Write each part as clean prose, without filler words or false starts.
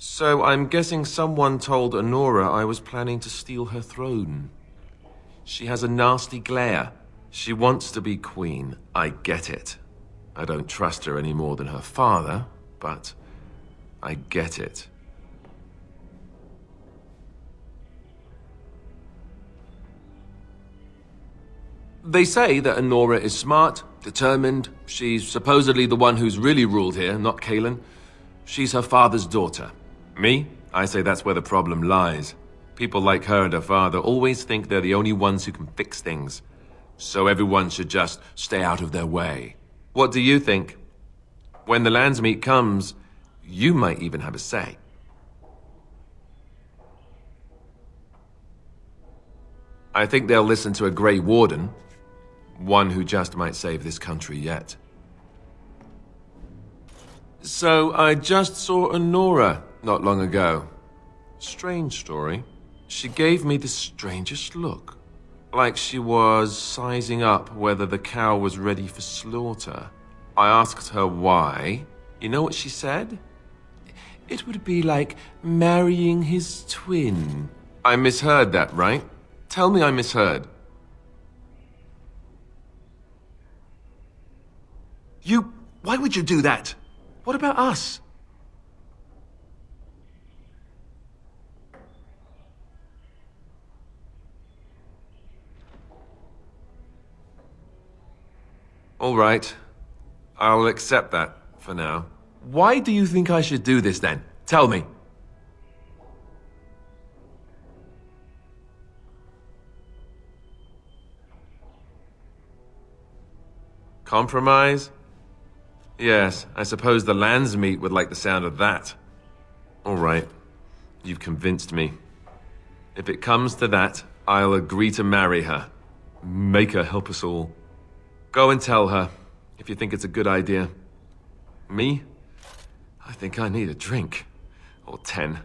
So I'm guessing someone told Honora I was planning to steal her throne. She has a nasty glare. She wants to be queen. I get it. I don't trust her any more than her father, but I get it. They say that Honora is smart, determined. She's supposedly the one who's really ruled here, not Kaelin. She's her father's daughter. Me? I say that's where the problem lies. People like her and her father always think they're the only ones who can fix things. So everyone should just stay out of their way. What do you think? When the Landsmeet comes, you might even have a say. I think they'll listen to a Grey Warden. One who just might save this country yet. So, I just saw Honora not long ago. Strange story. She gave me the strangest look. Like she was sizing up whether the cow was ready for slaughter. I asked her why. You know what she said? It would be like marrying his twin. I misheard that, right? Tell me I misheard. Why would you do that? What about us? All right. I'll accept that for now. Why do you think I should do this then? Tell me. Compromise? Yes, I suppose the Landsmeet would like the sound of that. All right. You've convinced me. If it comes to that, I'll agree to marry her. Make her help us all. Go and tell her, if you think it's a good idea. Me? I think I need a drink. Or 10.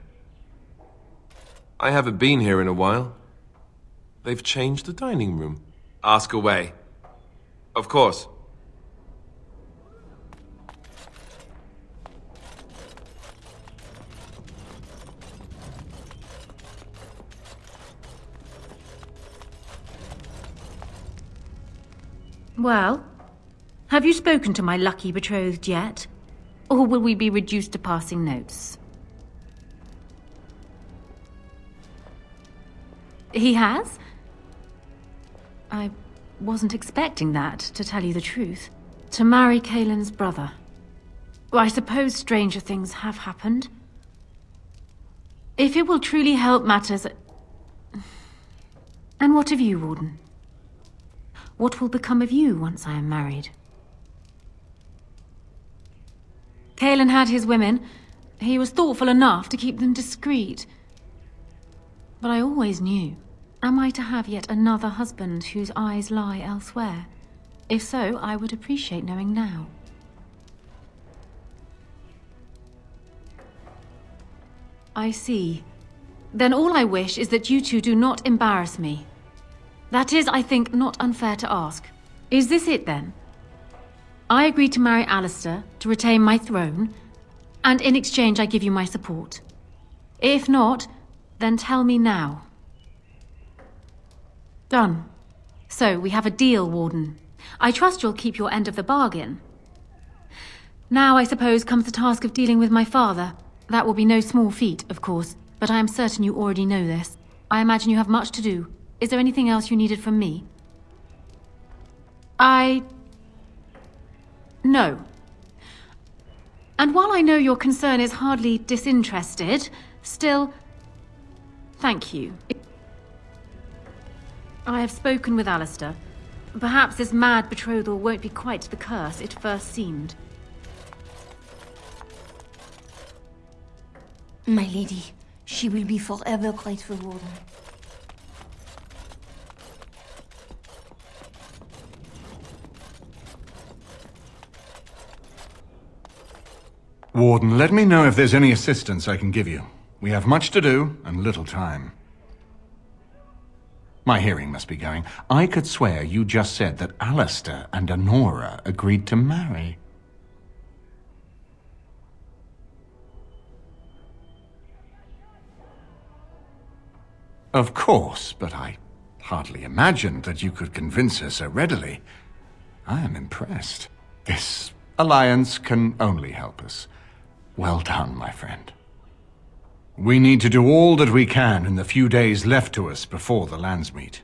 I haven't been here in a while. They've changed the dining room. Ask away. Of course. Well, have you spoken to my lucky betrothed yet? Or will we be reduced to passing notes? He has? I wasn't expecting that, to tell you the truth. To marry Kaelin's brother. Well, I suppose stranger things have happened. If it will truly help matters... And what of you, Warden? What will become of you once I am married? Kaelin had his women. He was thoughtful enough to keep them discreet. But I always knew. Am I to have yet another husband whose eyes lie elsewhere? If so, I would appreciate knowing now. I see. Then all I wish is that you two do not embarrass me. That is, I think, not unfair to ask. Is this it, then? I agree to marry Alistair, to retain my throne, and in exchange I give you my support. If not, then tell me now. Done. So, we have a deal, Warden. I trust you'll keep your end of the bargain. Now, I suppose, comes the task of dealing with my father. That will be no small feat, of course, but I am certain you already know this. I imagine you have much to do. Is there anything else you needed from me? No. And while I know your concern is hardly disinterested, still, thank you. I have spoken with Alistair. Perhaps this mad betrothal won't be quite the curse it first seemed. My lady, she will be forever grateful, Warden. Warden, let me know if there's any assistance I can give you. We have much to do and little time. My hearing must be going. I could swear you just said that Alistair and Honora agreed to marry. Of course, but I hardly imagined that you could convince her so readily. I am impressed. This alliance can only help us. Well done, my friend. We need to do all that we can in the few days left to us before the lands meet.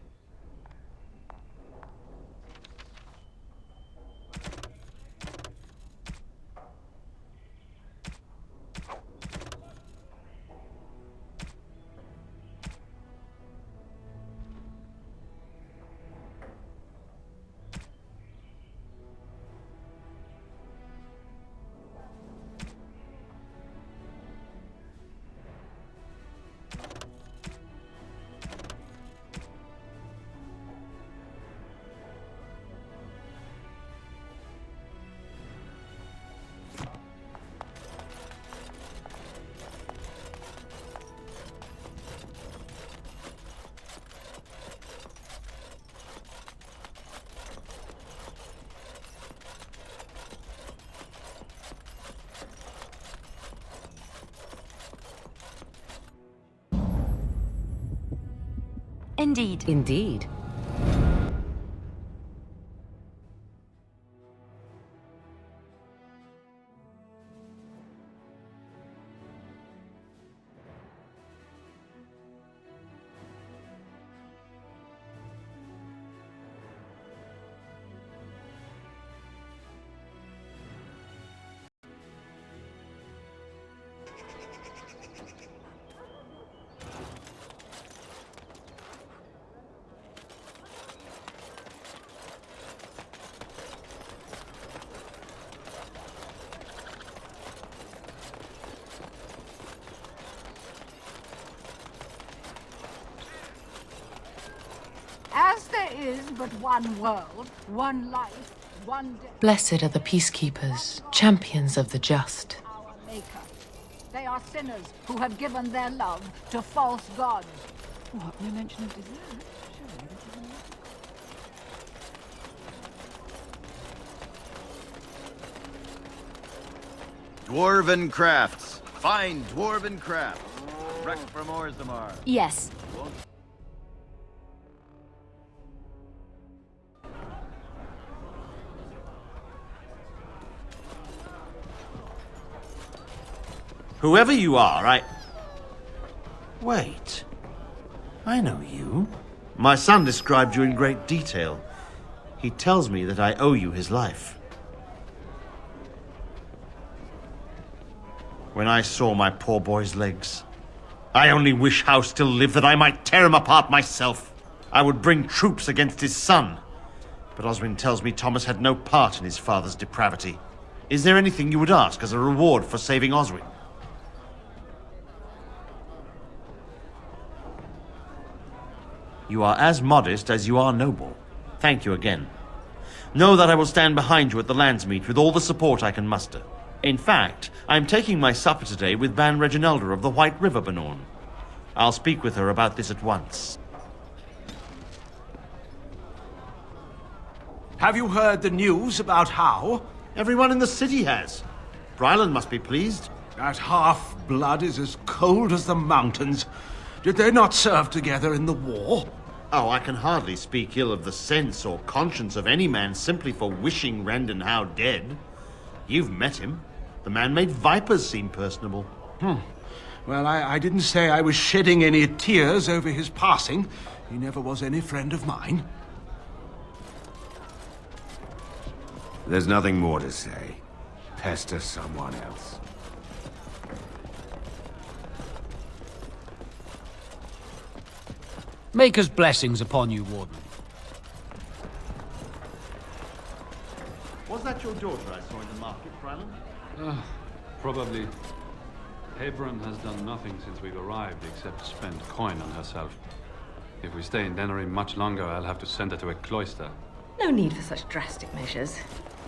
Indeed. Indeed. As there is but one world, one life, one death, Blessed are the peacekeepers, champions of the just. our Maker. They are sinners who have given their love to false gods. What? No mention of dessert? Surely this is a Dwarven crafts. Fine dwarven crafts. Rex for Orzammar. Yes. Whoever you are, Wait. I know you. My son described you in great detail. He tells me that I owe you his life. When I saw my poor boy's legs, I only wish Howe still lived that I might tear him apart myself. I would bring troops against his son. But Oswin tells me Thomas had no part in his father's depravity. Is there anything you would ask as a reward for saving Oswin? You are as modest as you are noble. Thank you again. Know that I will stand behind you at the lands meet with all the support I can muster. In fact, I am taking my supper today with Ban Reginalda of the White River Benorn. I'll speak with her about this at once. Have you heard the news about Howe? Everyone in the city has. Brylan must be pleased. That half-blood is as cold as the mountains. Did they not serve together in the war? Oh, I can hardly speak ill of the sense or conscience of any man simply for wishing Randon Howe dead. You've met him. The man made vipers seem personable. Well, I didn't say I was shedding any tears over his passing. He never was any friend of mine. There's nothing more to say. Pester someone else. Maker's blessings upon you, Warden. Was that your daughter I saw in the market, Brylan? Probably. Hebron has done nothing since we've arrived except spend coin on herself. If we stay in Denery much longer, I'll have to send her to a cloister. No need for such drastic measures.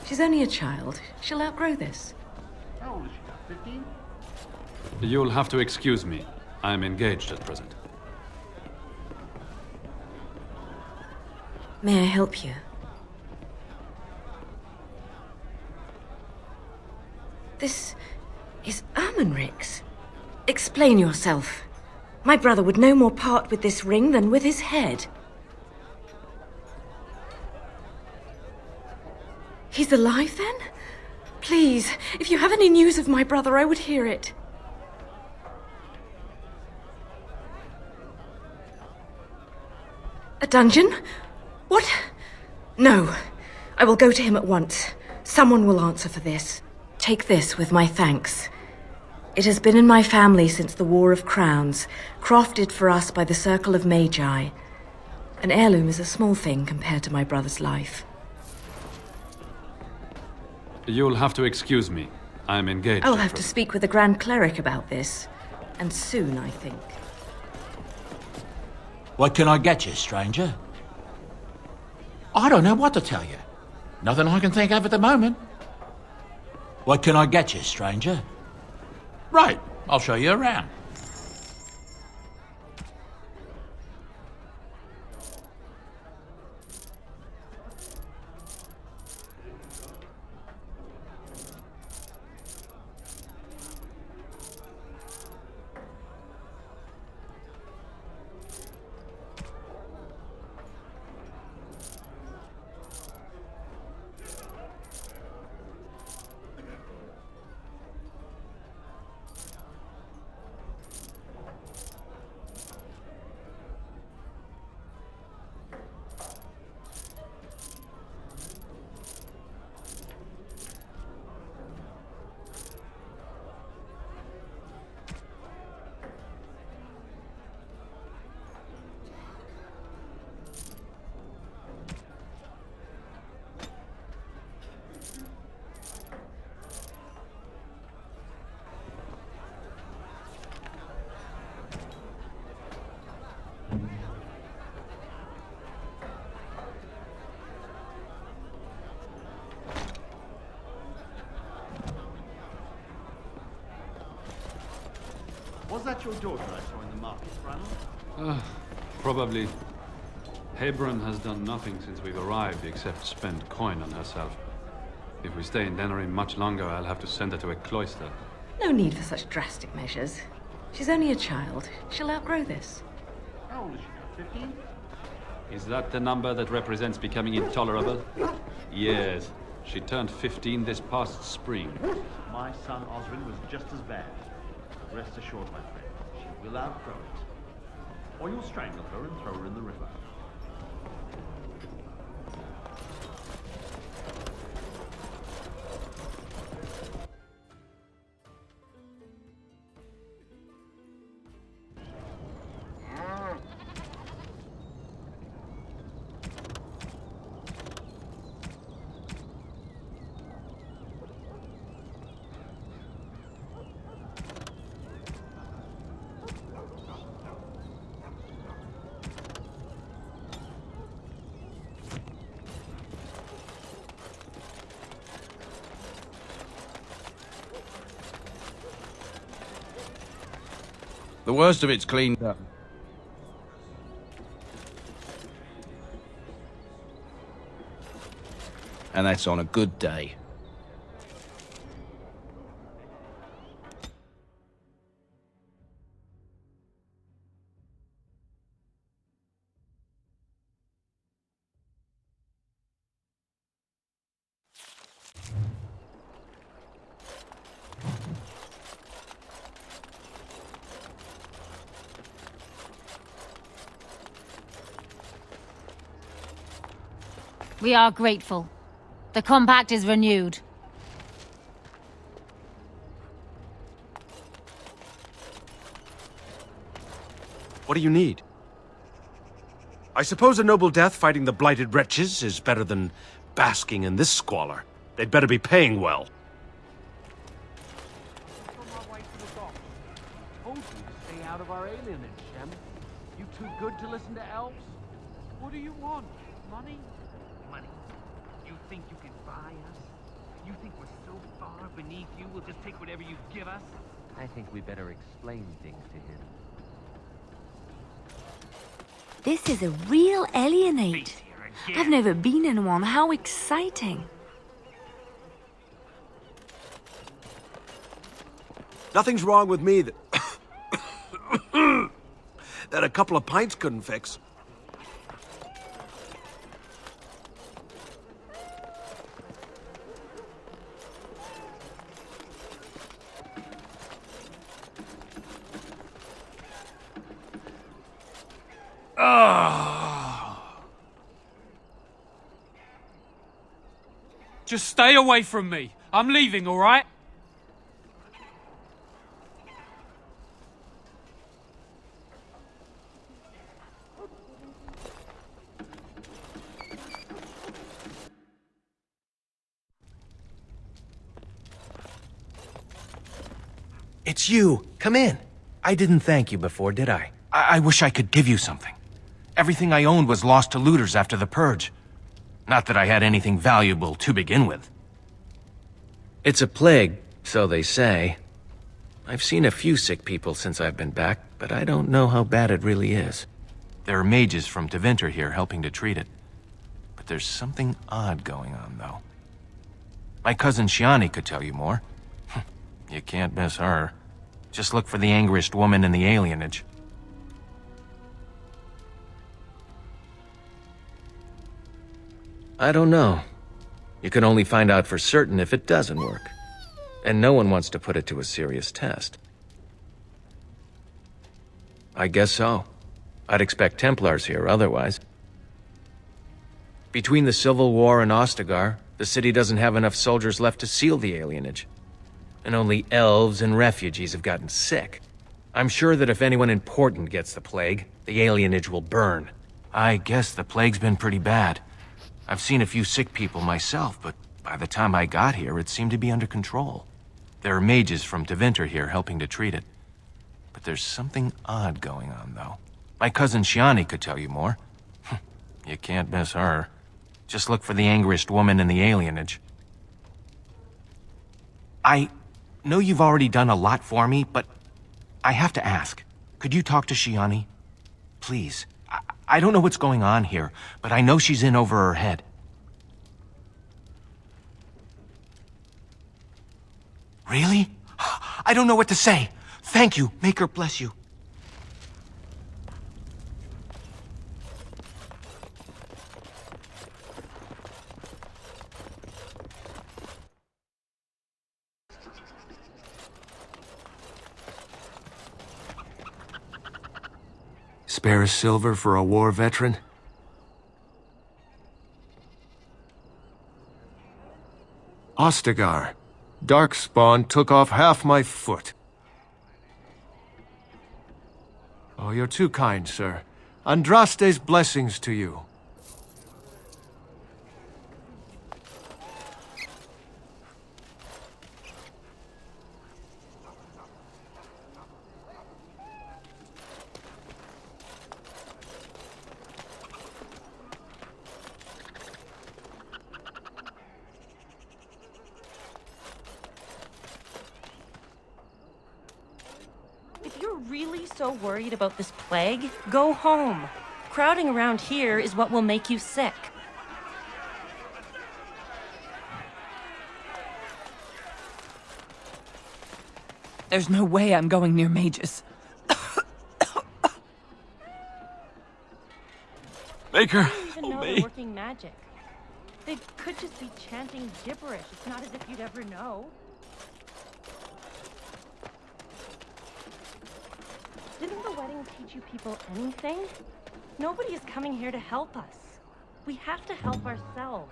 She's only a child. She'll outgrow this. How old is she? 15? You'll have to excuse me. I'm engaged at present. May I help you? This is Ermenric's. Explain yourself. My brother would no more part with this ring than with his head. He's alive, then? Please, if you have any news of my brother, I would hear it. A dungeon? What? No. I will go to him at once. Someone will answer for this. Take this with my thanks. It has been in my family since the War of Crowns, crafted for us by the Circle of Magi. An heirloom is a small thing compared to my brother's life. You'll have to excuse me. I'm engaged. I'll have to speak with the Grand Cleric about this. And soon, I think. What can I get you, stranger? I don't know what to tell you. Nothing I can think of at the moment. What can I get you, stranger? Right, I'll show you around. Was that your daughter I saw in the market, Ranald? Probably. Hebron has done nothing since we've arrived except spend coin on herself. If we stay in Denerim much longer, I'll have to send her to a cloister. No need for such drastic measures. She's only a child. She'll outgrow this. How old is she now? 15? Is that the number that represents becoming intolerable? Yes. She turned 15 this past spring. My son Osrin was just as bad. Rest assured, my friend, she will outgrow it. Or you'll strangle her and throw her in the river. The worst of it's cleaned up. And that's on a good day. We are grateful. The compact is renewed. What do you need? I suppose a noble death fighting the blighted wretches is better than basking in this squalor. They'd better be paying well. Told you to stay out of our alienage, Shem. You too good to listen to elves? What do you want? Money? Money. You think you can buy us? You think we're so far beneath you, we'll just take whatever you give us? I think we better explain things to him. This is a real alienate. I've never been in one. How exciting. Nothing's wrong with me that... that a couple of pints couldn't fix. Just stay away from me. I'm leaving, all right? It's you. Come in. I didn't thank you before, did I? I wish I could give you something. Everything I owned was lost to looters after the purge. Not that I had anything valuable to begin with. It's a plague, so they say. I've seen a few sick people since I've been back, but I don't know how bad it really is. There are mages from Deventer here helping to treat it. But there's something odd going on, though. My cousin Shiani could tell you more. You can't miss her. Just look for the angriest woman in the alienage. I don't know. You can only find out for certain if it doesn't work. And no one wants to put it to a serious test. I guess so. I'd expect Templars here otherwise. Between the Civil War and Ostagar, the city doesn't have enough soldiers left to seal the alienage. And only elves and refugees have gotten sick. I'm sure that if anyone important gets the plague, the alienage will burn. I guess the plague's been pretty bad. I've seen a few sick people myself, but by the time I got here, it seemed to be under control. There are mages from Deventer here helping to treat it. But there's something odd going on, though. My cousin Shiani could tell you more. You can't miss her. Just look for the angriest woman in the alienage. I know you've already done a lot for me, but I have to ask. Could you talk to Shiani? Please. I don't know what's going on here, but I know she's in over her head. Really? I don't know what to say. Thank you. Make her bless you. Spare a silver for a war veteran? Ostagar. Darkspawn took off half my foot. Oh, you're too kind, sir. Andraste's blessings to you. If you're really so worried about this plague, go home. Crowding around here is what will make you sick. There's no way I'm going near mages. Maker, They don't even know they're working magic. They could just be chanting gibberish. It's not as if you'd ever know. Didn't the wedding teach you people anything? Nobody is coming here to help us. We have to help ourselves.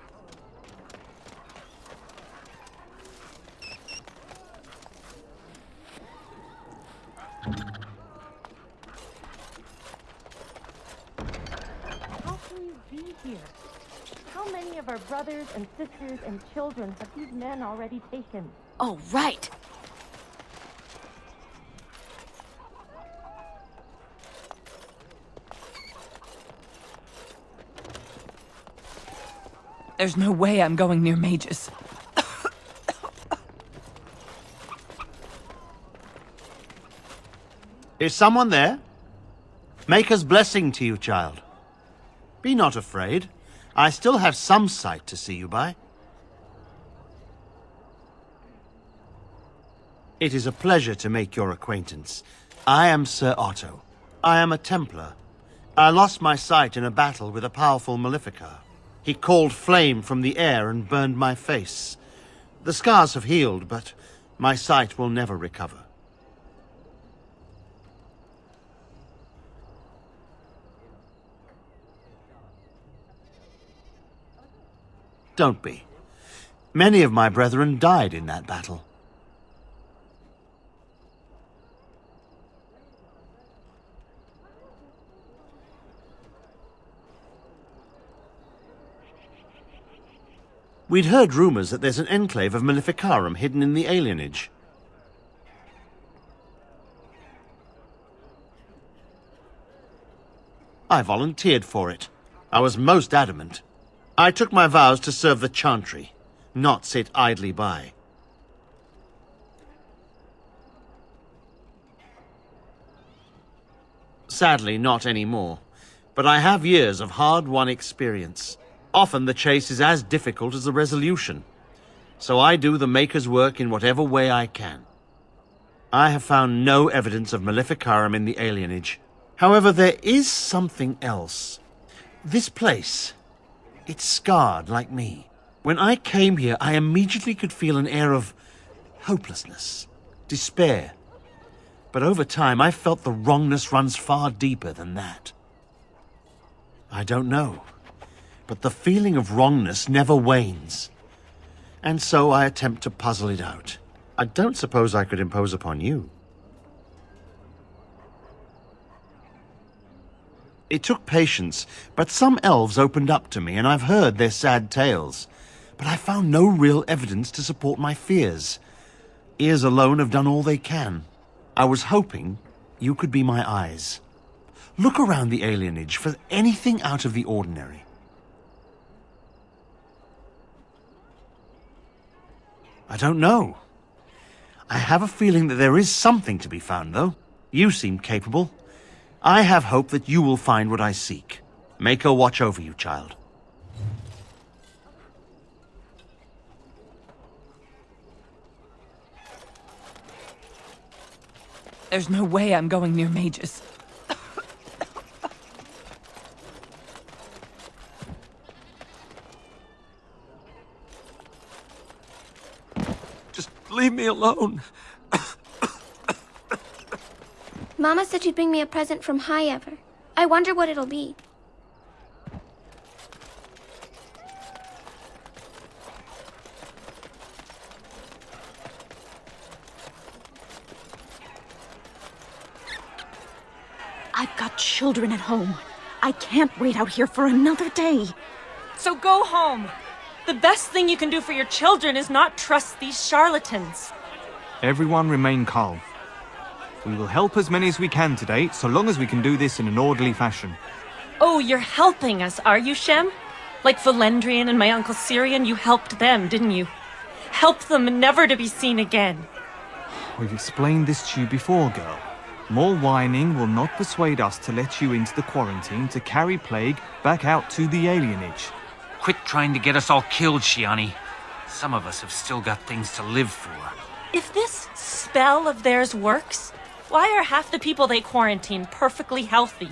How can you be here? How many of our brothers and sisters and children have these men already taken? Oh, right. There's no way I'm going near mages. Is someone there? Maker's blessing to you, child. Be not afraid. I still have some sight to see you by. It is a pleasure to make your acquaintance. I am Sir Otto, I am a Templar. I lost my sight in a battle with a powerful Maleficar. He called flame from the air and burned my face. The scars have healed, but my sight will never recover. Don't be. Many of my brethren died in that battle. We'd heard rumors that there's an enclave of Maleficarum hidden in the alienage. I volunteered for it. I was most adamant. I took my vows to serve the Chantry, not sit idly by. Sadly, not anymore. But I have years of hard-won experience. Often the chase is as difficult as the resolution. So I do the Maker's work in whatever way I can. I have found no evidence of Maleficarum in the alienage. However, there is something else. This place, it's scarred like me. When I came here, I immediately could feel an air of hopelessness, despair. But over time, I felt the wrongness runs far deeper than that. I don't know. But the feeling of wrongness never wanes. And so I attempt to puzzle it out. I don't suppose I could impose upon you. It took patience, but some elves opened up to me, and I've heard their sad tales. But I found no real evidence to support my fears. Ears alone have done all they can. I was hoping you could be my eyes. Look around the alienage for anything out of the ordinary. I don't know. I have a feeling that there is something to be found, though. You seem capable. I have hope that you will find what I seek. Maker watch over you, child. There's no way I'm going near mages. Just leave me alone. Mama said she'd bring me a present from High Ever. I wonder what it'll be. I've got children at home. I can't wait out here for another day. So go home. The best thing you can do for your children is not trust these charlatans. Everyone remain calm. We will help as many as we can today, so long as we can do this in an orderly fashion. Oh, you're helping us, are you, Shem? Like Valendrian and my Uncle Syrian, you helped them, didn't you? Help them never to be seen again. We've explained this to you before, girl. More whining will not persuade us to let you into the quarantine to carry plague back out to the alienage. Quit trying to get us all killed, Shiani. Some of us have still got things to live for. If this spell of theirs works, why are half the people they quarantine perfectly healthy?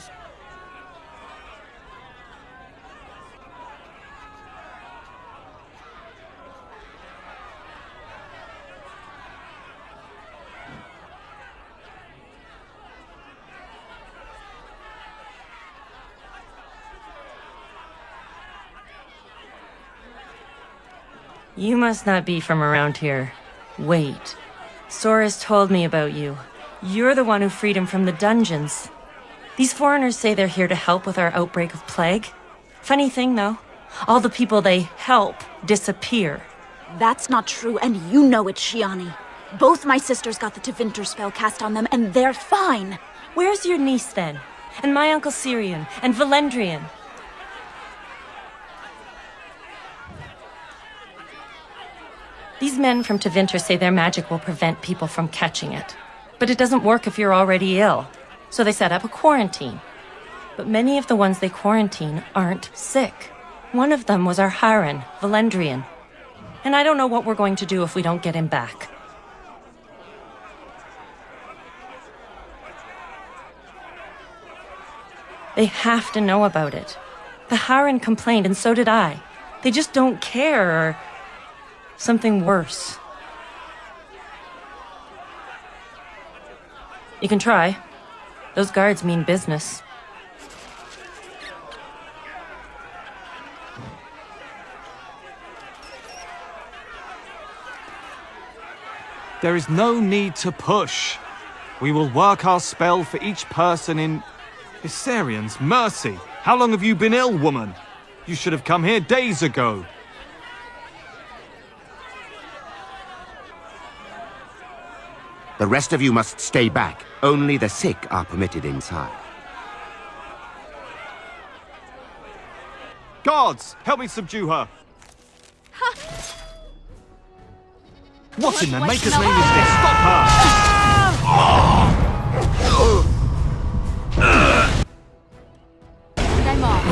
You must not be from around here. Wait. Sora's told me about you. You're the one who freed him from the dungeons. These foreigners say they're here to help with our outbreak of plague. Funny thing, though. All the people they help disappear. That's not true, and you know it, Shiani. Both my sisters got the Tevinter spell cast on them, and they're fine. Where's your niece, then? And my Uncle Syrian? And Valendrian? These men from Tevinter say their magic will prevent people from catching it. But it doesn't work if you're already ill. So they set up a quarantine. But many of the ones they quarantine aren't sick. One of them was our Haran, Valendrian. And I don't know what we're going to do if we don't get him back. They have to know about it. The Harren complained, and so did I. They just don't care, or something worse. You can try. Those guards mean business. There is no need to push. We will work our spell for each person in... Isarians, mercy! How long have you been ill, woman? You should have come here days ago. The rest of you must stay back. Only the sick are permitted inside. Guards, help me subdue her. What in the maker's name is this? Stop her! I'm off.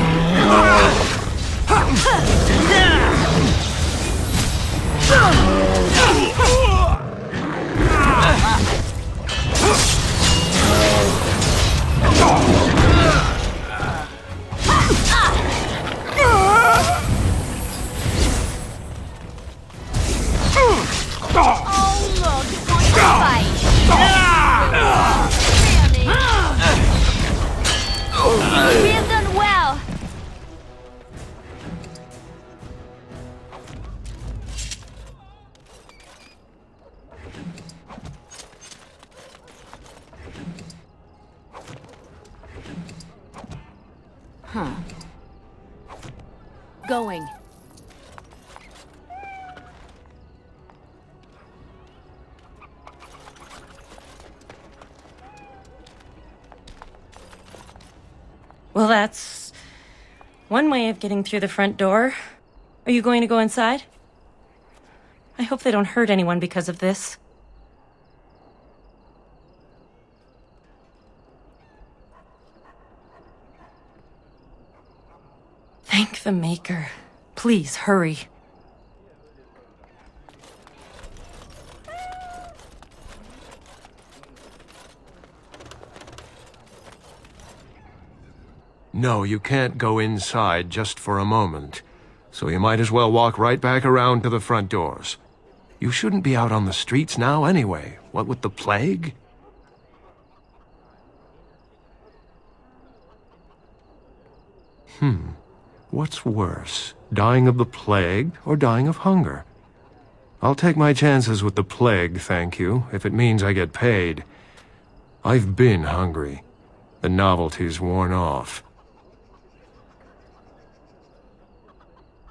Oh, look, it's going to fight. We have done well. Huh. Going. Well, that's one way of getting through the front door. Are you going to go inside? I hope they don't hurt anyone because of this. Thank the Maker. Please, hurry. No, you can't go inside just for a moment. So you might as well walk right back around to the front doors. You shouldn't be out on the streets now anyway. What with the plague? What's worse, dying of the plague or dying of hunger? I'll take my chances with the plague, thank you, if it means I get paid. I've been hungry. The novelty's worn off.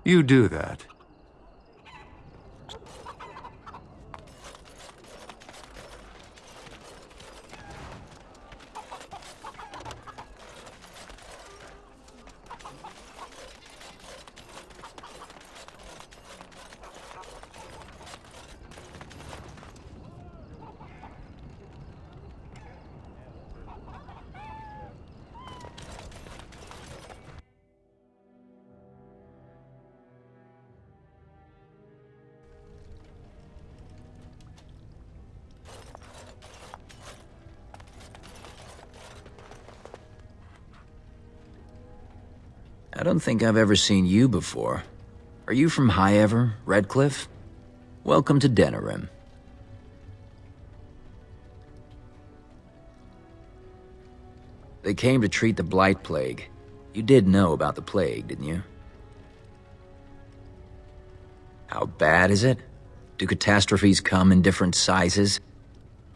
You do that. I don't think I've ever seen you before. Are you from Highever, Redcliffe? Welcome to Denerim. They came to treat the Blight Plague. You did know about the plague, didn't you? How bad is it? Do catastrophes come in different sizes?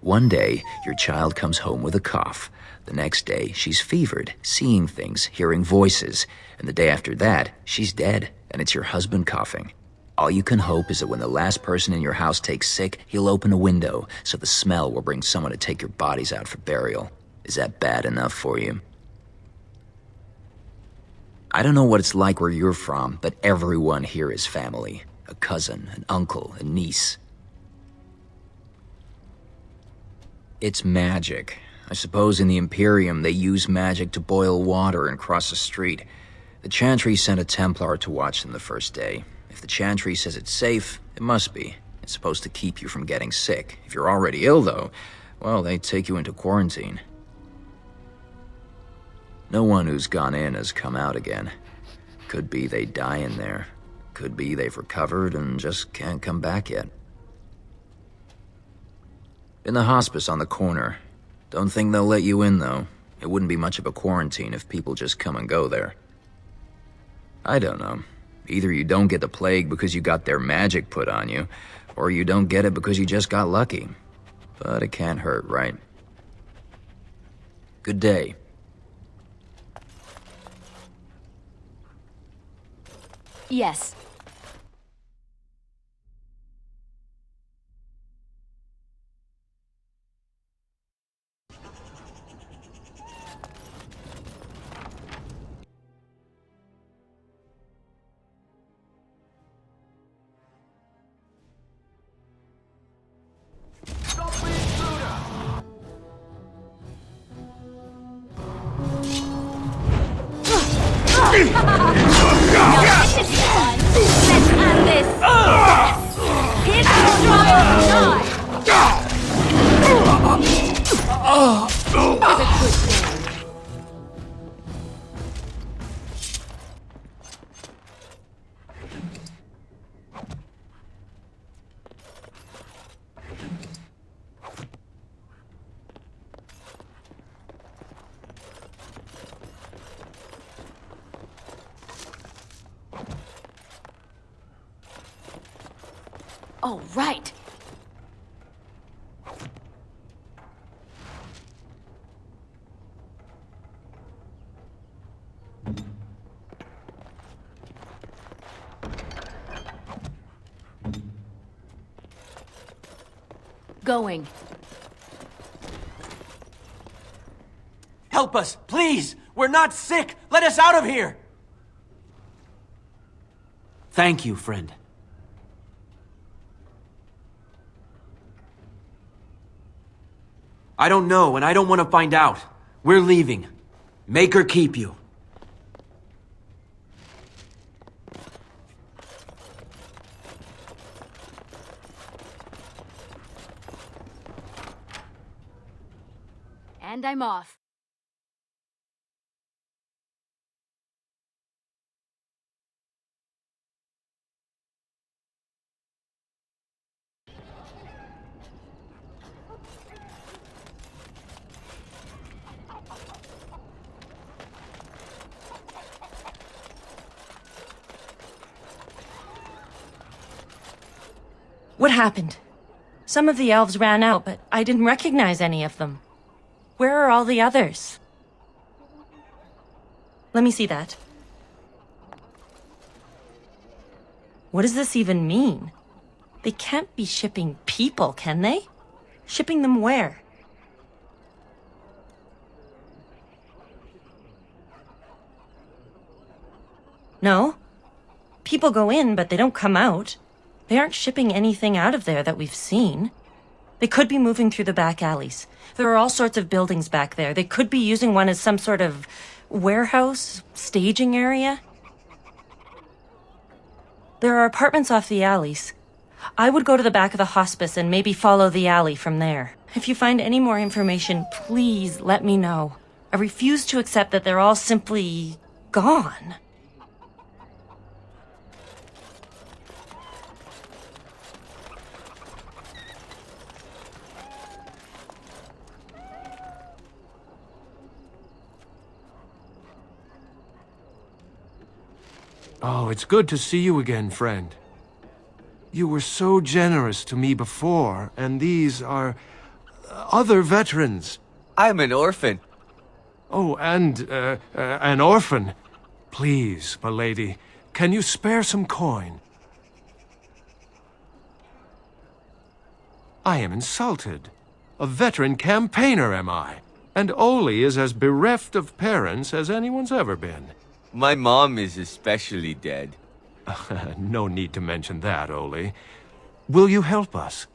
One day, your child comes home with a cough. The next day, she's fevered, seeing things, hearing voices. And the day after that, she's dead, and it's your husband coughing. All you can hope is that when the last person in your house takes sick, he'll open a window, so the smell will bring someone to take your bodies out for burial. Is that bad enough for you? I don't know what it's like where you're from, but everyone here is family. A cousin, an uncle, a niece. It's magic. I suppose in the Imperium they use magic to boil water and cross a street. The Chantry sent a Templar to watch them the first day. If the Chantry says it's safe, it must be. It's supposed to keep you from getting sick. If you're already ill, though, well, they take you into quarantine. No one who's gone in has come out again. Could be they die in there. Could be they've recovered and just can't come back yet. In the hospice on the corner. Don't think they'll let you in, though. It wouldn't be much of a quarantine if people just come and go there. I don't know. Either you don't get the plague because you got their magic put on you, or you don't get it because you just got lucky. But it can't hurt, right? Good day. Yes. Now this is fun. Let's have this. Here's your drive. Have a good day. All right. Going. Help us, please! We're not sick! Let us out of here! Thank you, friend. I don't know, and I don't want to find out. We're leaving. Make her keep you. And I'm off. What happened? Some of the elves ran out, but I didn't recognize any of them. Where are all the others? Let me see that. What does this even mean? They can't be shipping people, can they? Shipping them where? No. People go in, but they don't come out. They aren't shipping anything out of there that we've seen. They could be moving through the back alleys. There are all sorts of buildings back there. They could be using one as some sort of warehouse, staging area. There are apartments off the alleys. I would go to the back of the hospice and maybe follow the alley from there. If you find any more information, please let me know. I refuse to accept that they're all simply gone. Oh, it's good to see you again, friend. You were so generous to me before, and these are other veterans. I'm an orphan. Oh, and an orphan. Please, milady, can you spare some coin? I am insulted. A veteran campaigner, am I? And Oli is as bereft of parents as anyone's ever been. My mom is especially dead. No need to mention that, Oli. Will you help us?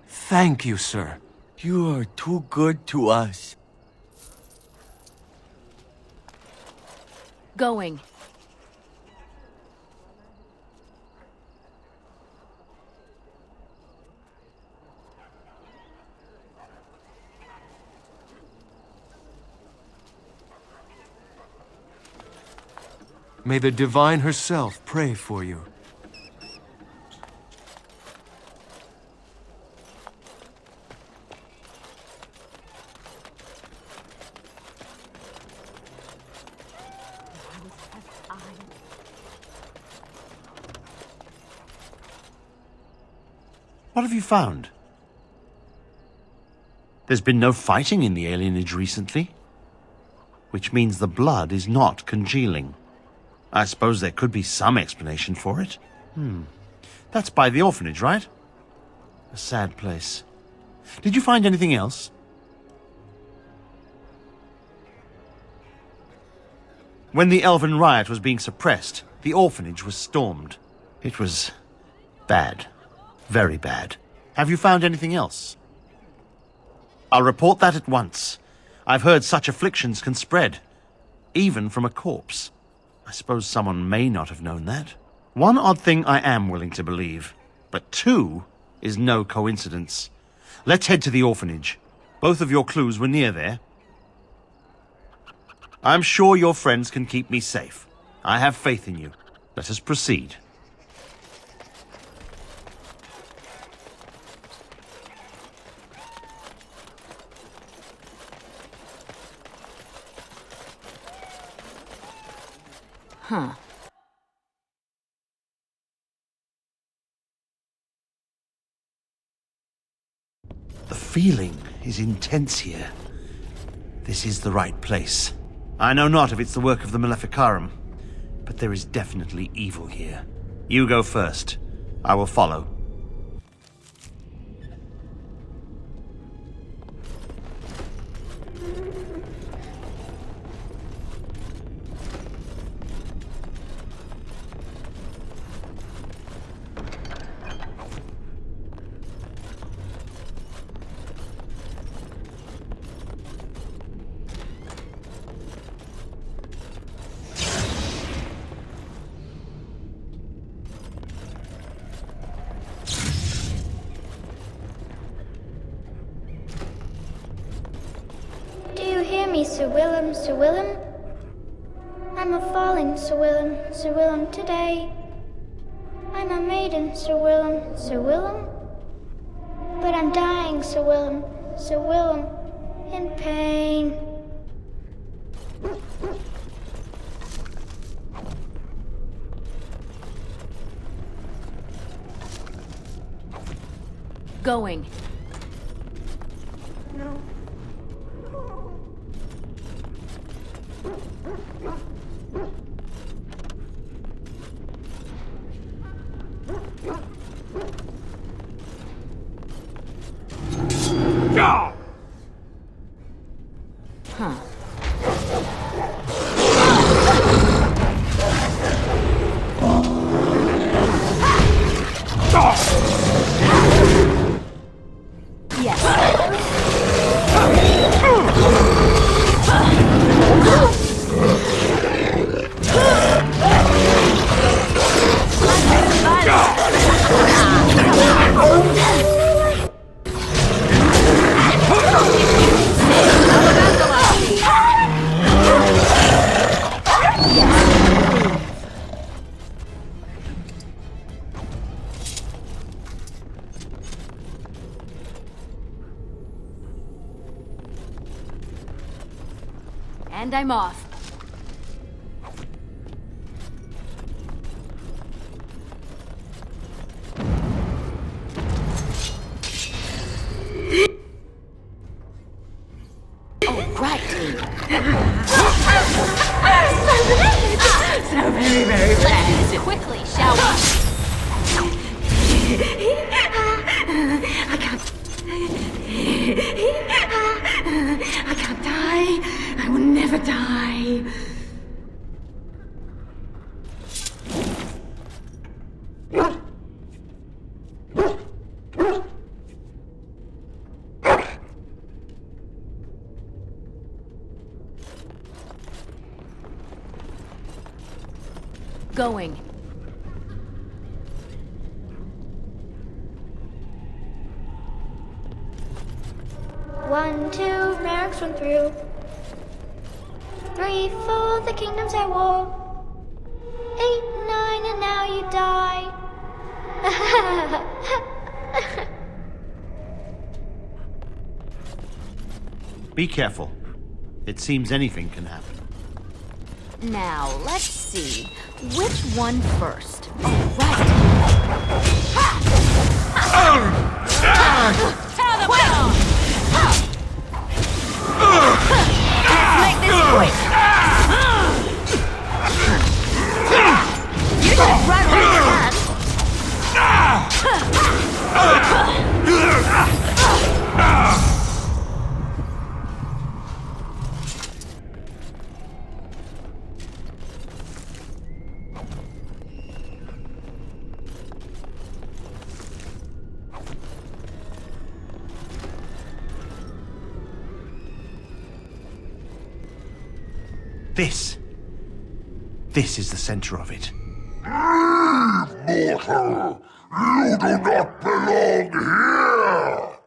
Thank you, sir. You are too good to us. Going. May the Divine herself pray for you. What have you found? There's been no fighting in the alienage recently, which means the blood is not congealing. I suppose there could be some explanation for it. That's by the orphanage, right? A sad place. Did you find anything else? When the Elven riot was being suppressed, the orphanage was stormed. It was bad. Very bad. Have you found anything else? I'll report that at once. I've heard such afflictions can spread, even from a corpse. I suppose someone may not have known that. One odd thing I am willing to believe, but two is no coincidence. Let's head to the orphanage. Both of your clues were near there. I'm sure your friends can keep me safe. I have faith in you. Let us proceed. Huh. The feeling is intense here. This is the right place. I know not if it's the work of the Maleficarum, but there is definitely evil here. You go first. I will follow. Sir Willem, Sir Willem? I'm a falling, Sir Willem, Sir Willem, today. I'm a maiden, Sir Willem, Sir Willem. But I'm dying, Sir Willem, Sir Willem, in pain. Going. No. Huh. And I'm off. Oh, right. So very, very bad. Let's do this quickly, shall we? I can't die. I will never die. Going. One, two, Merrick's run through. 3, 4, the kingdoms I wore. how you die. Be careful. It seems anything can happen. Now, let's see. Which one first? All right. Tear them down! Let's make this quick! You should run when you can! This is the center of it. Leave, mortal! You do not belong here!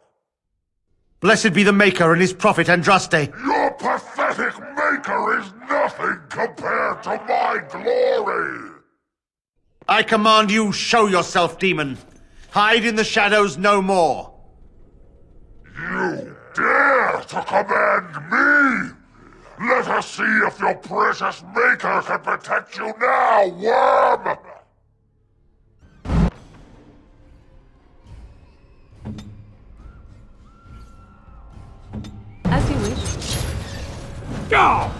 Blessed be the Maker and his prophet Andraste. Your pathetic maker is nothing compared to my glory! I command you, show yourself, demon. Hide in the shadows no more. You dare to command me? Let us see if your precious maker can protect you now, worm! As you wish. Go!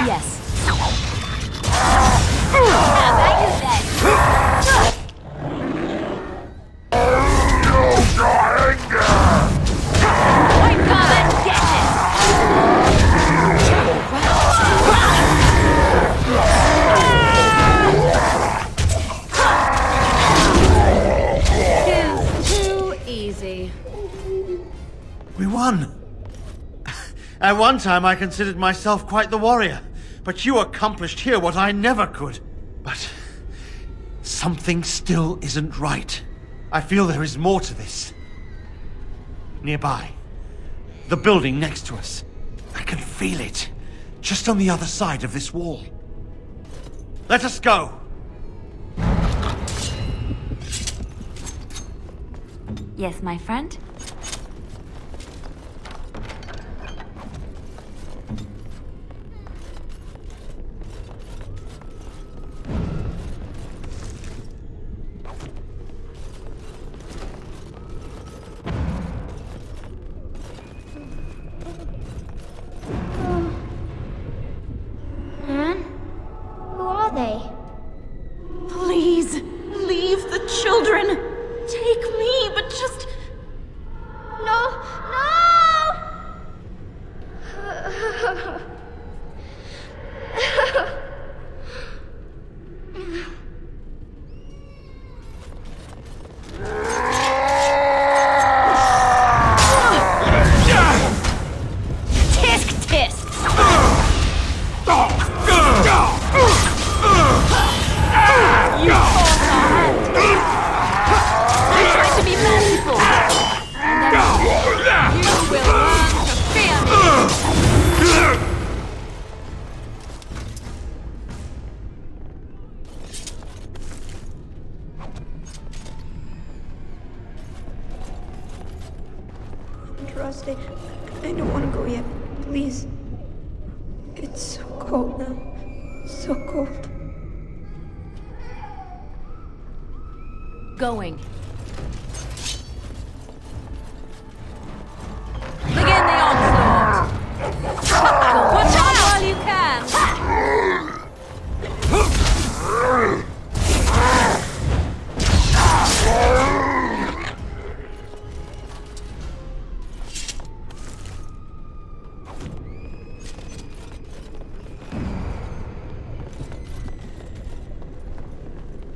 Yes. How about you then? Use your anger! Wait, come and get it! Too easy. We won. At one time I considered myself quite the warrior, but you accomplished here what I never could. But something still isn't right. I feel there is more to this. Nearby, the building next to us. I can feel it, just on the other side of this wall. Let us go. Yes, my friend? Man? Who are they? Please, leave the children. Take me, but just... No! No! Tisk tisk! You forced our hand! I tried to be merciful! And then you will learn to fear me! Andraste, I don't want to go yet. Please. It's so cold now. So cold. Going. Begin the onslaught! Watch out while you can!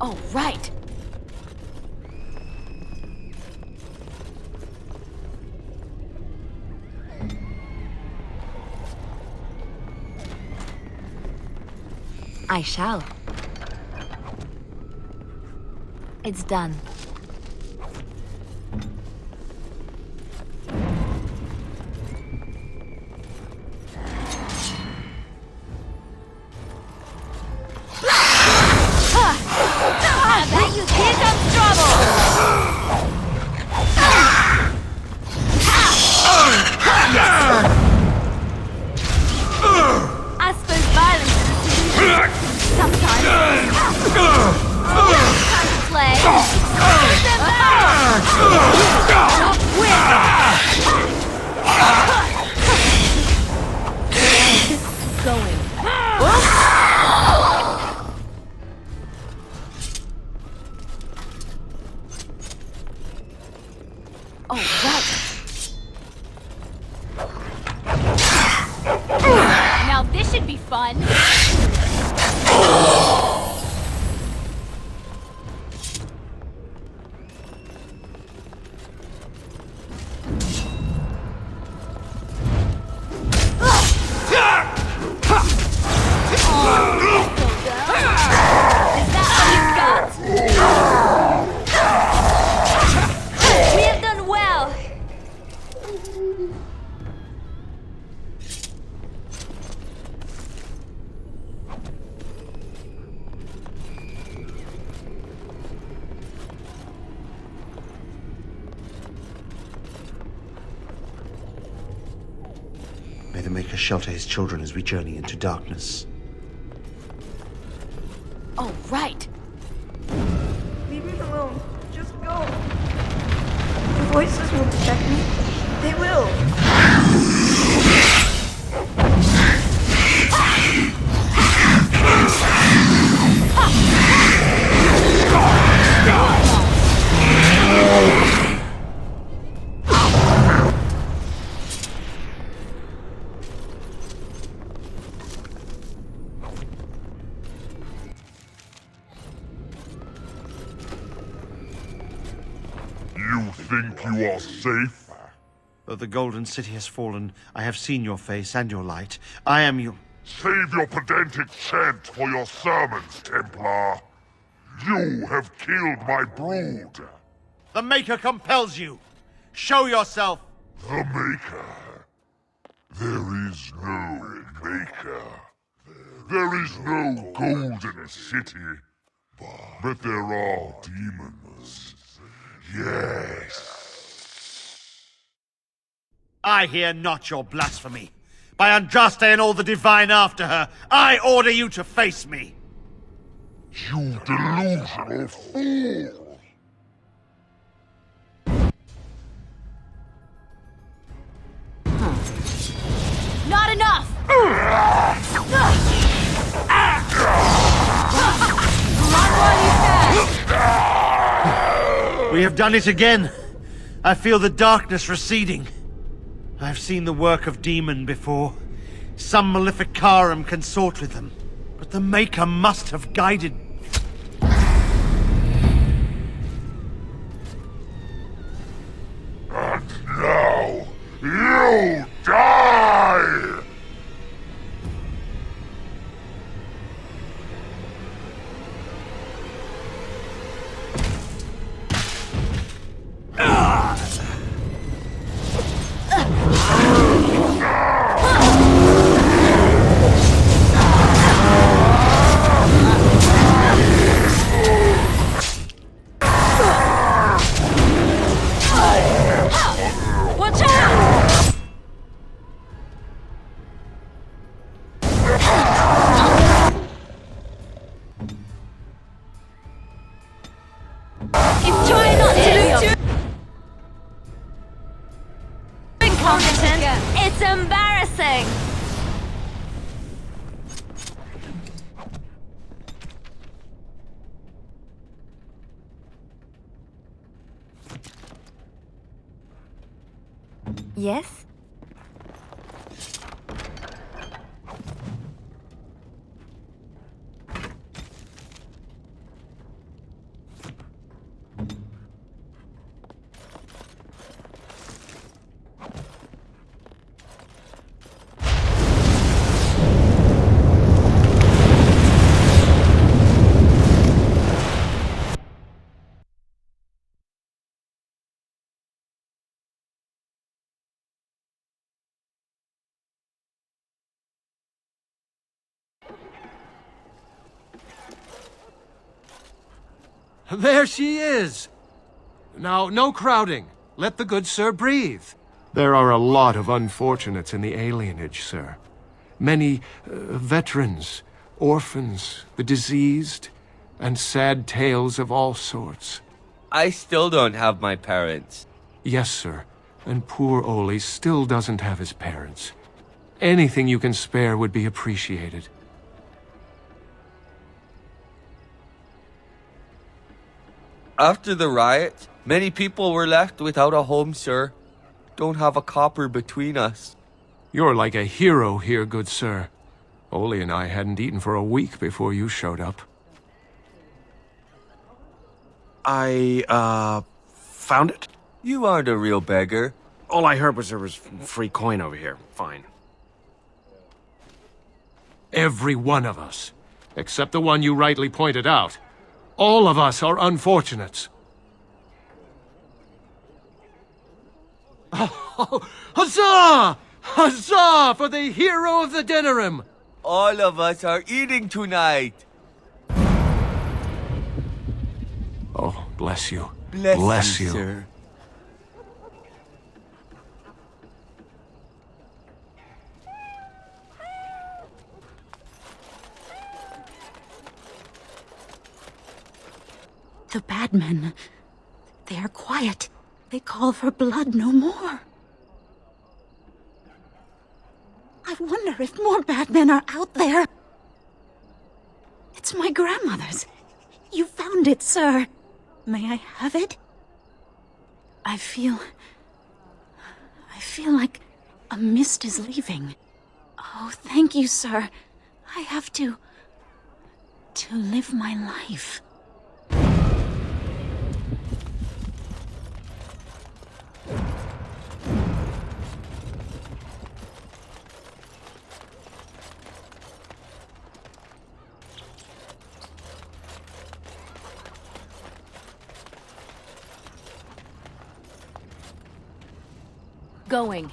All right. I shall. It's done. Oh, right. Now this should be fun. We have done well. May the Maker shelter his children as we journey into darkness. Oh, right. Leave me alone. Just go. The voices will protect me. They will. You think you are safe? Though the Golden City has fallen, I have seen your face and your light. I am you. Save your pedantic chant for your sermons, Templar. You have killed my brood. The Maker compels you. Show yourself. The Maker? There is no Maker. There is no Golden City. But there are demons. Yes. I hear not your blasphemy. By Andraste and all the divine after her, I order you to face me. You delusional fool! Not enough! We have done it again. I feel the darkness receding. I've seen the work of demon before. Some Maleficarum consort with them. But the Maker must have guided. And now, you die! Watch out! He's trying not to. Incompetent. It's embarrassing. Yes? There she is! Now, no crowding. Let the good sir breathe. There are a lot of unfortunates in the alienage, sir. Many veterans, orphans, the diseased, and sad tales of all sorts. I still don't have my parents. Yes, sir. And poor Oli still doesn't have his parents. Anything you can spare would be appreciated. After the riot, Many people were left without a home, sir. Don't have a copper between us. You're like a hero here, good sir. Oli and I hadn't eaten for a week before you showed up. I, found it? You aren't a real beggar. All I heard was there was free coin over here. Fine. Every one of us, except the one you rightly pointed out. All of us are unfortunates. Oh, huzzah! Huzzah for the hero of the dinner room! All of us are eating tonight. Oh, bless you. Bless you, sir. The bad men, they are quiet. They call for blood no more. I wonder if more bad men are out there. It's my grandmother's. You found it, sir. May I have it? I feel like a mist is leaving. Oh, thank you, sir. I have to live my life. Going.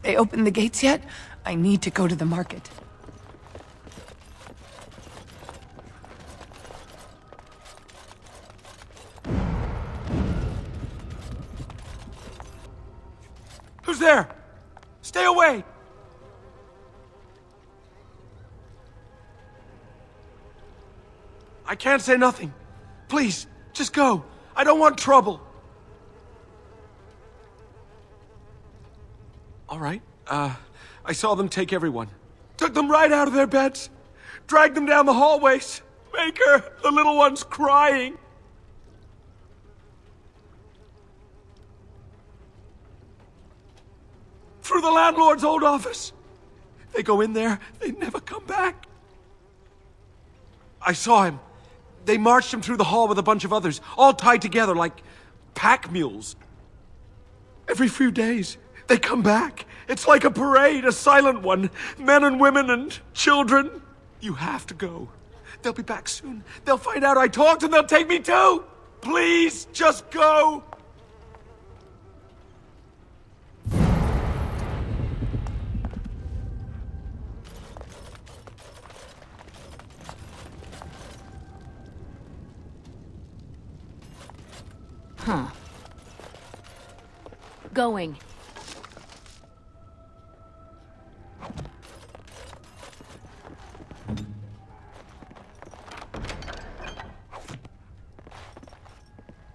They opened the gates yet? I need to go to the market. Who's there? Stay away! I can't say nothing. Please, just go. I don't want trouble. All right. I saw them take everyone. Took them right out of their beds. Dragged them down the hallways. Maker, the little one's crying. Through the landlord's old office. They go in there, they never come back. I saw him. They marched him through the hall with a bunch of others, all tied together like pack mules. Every few days, they come back. It's like a parade, a silent one. Men and women and children. You have to go. They'll be back soon. They'll find out I talked and they'll take me too. Please, just go. Huh. Going.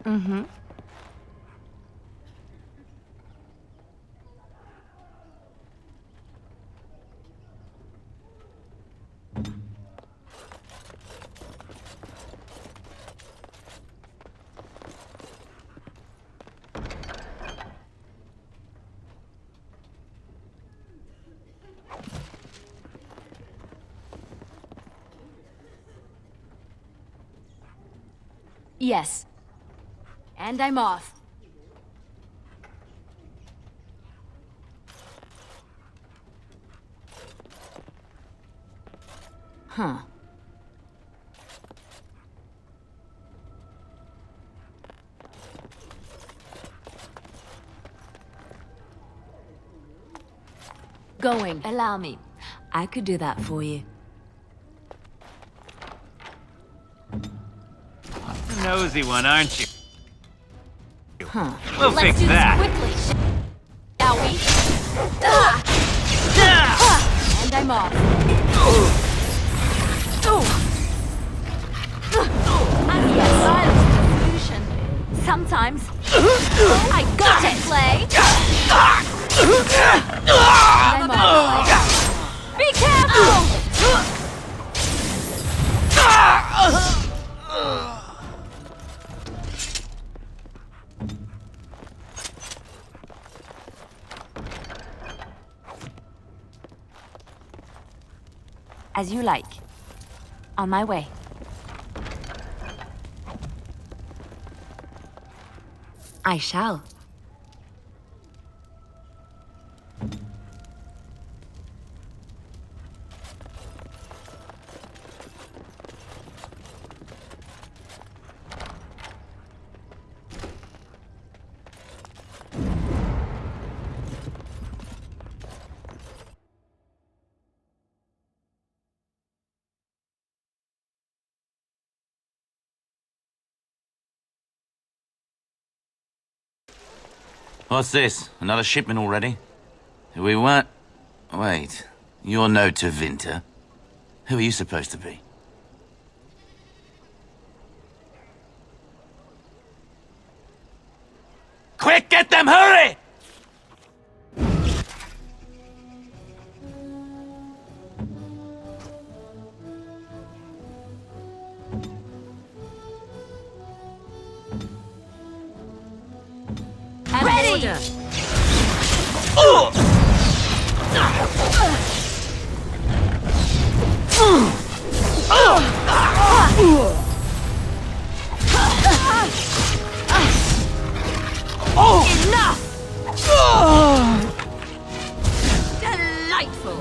Mm-hmm. Yes. And I'm off. Huh. Going. Allow me. I could do that for you. Nosy one, aren't you? Huh. We'll Let's fix do that. this quickly, shall we? I'm off. And yes, violence is the solution. Sometimes. I got it, Clay! I'm off. Be careful! As you like. On my way. I shall. What's this? Another shipment already? We weren't... Wait, you're no Tevinter. Who are you supposed to be? Quick, get them, hurry! Ready! Enough! Delightful!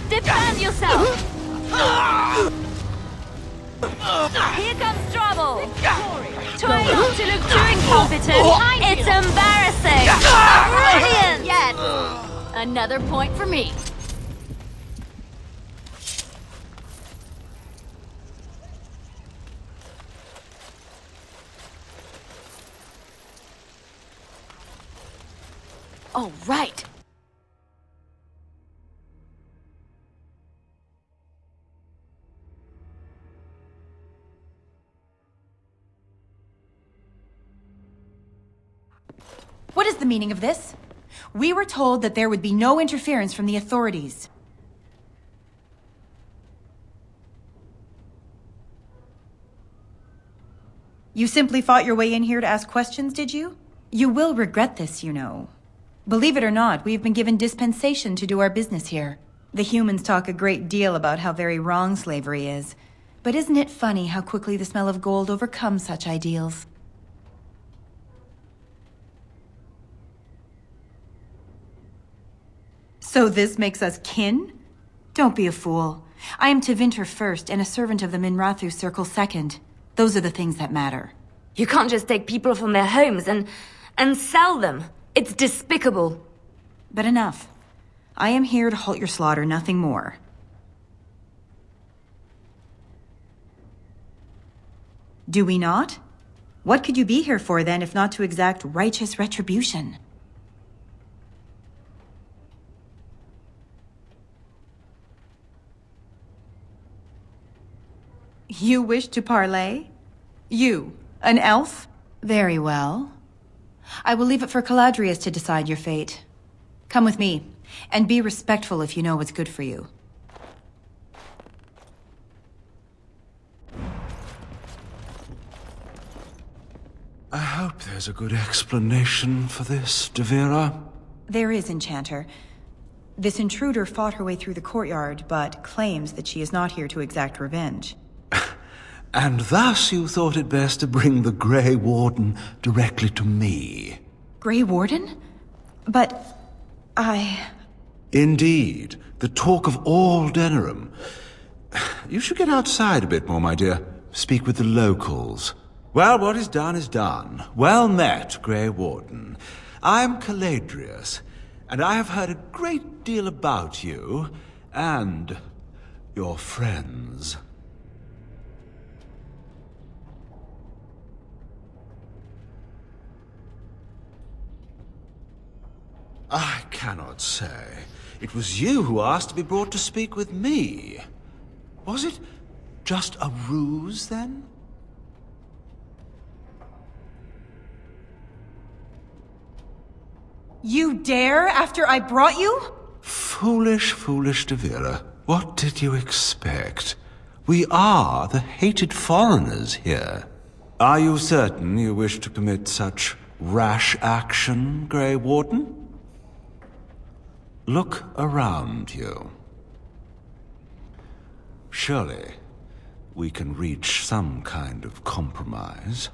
Defend yourself! Here comes trouble! Try not to look too incompetent! It's embarrassing! Brilliant! Yes! Another point for me. Oh, right. What is the meaning of this? We were told that there would be no interference from the authorities. You simply fought your way in here to ask questions, did you? You will regret this, you know. Believe it or not, we've been given dispensation to do our business here. The humans talk a great deal about how very wrong slavery is. But isn't it funny how quickly the smell of gold overcomes such ideals? So this makes us kin? Don't be a fool. I am Tevinter first and a servant of the Minrathu Circle second. Those are the things that matter. You can't just take people from their homes and sell them. It's despicable. But enough. I am here to halt your slaughter, nothing more. Do we not? What could you be here for then, if not to exact righteous retribution? You wish to parley? You, an elf? Very well. I will leave it for Caladrius to decide your fate. Come with me, and be respectful if you know what's good for you. I hope there's a good explanation for this, Devira. There is, Enchanter. This intruder fought her way through the courtyard, but claims that she is not here to exact revenge. And thus you thought it best to bring the Grey Warden directly to me. Grey Warden? But... Indeed, the talk of all Denerim. You should get outside a bit more, my dear. Speak with the locals. Well, what is done is done. Well met, Grey Warden. I'm Caladrius, and I have heard a great deal about you, and your friends. I cannot say. It was you who asked to be brought to speak with me. Was it just a ruse, then? You dare after I brought you? Foolish, foolish De Vera. What did you expect? We are the hated foreigners here. Are you certain you wish to commit such rash action, Grey Warden? Look around you. Surely, we can reach some kind of compromise.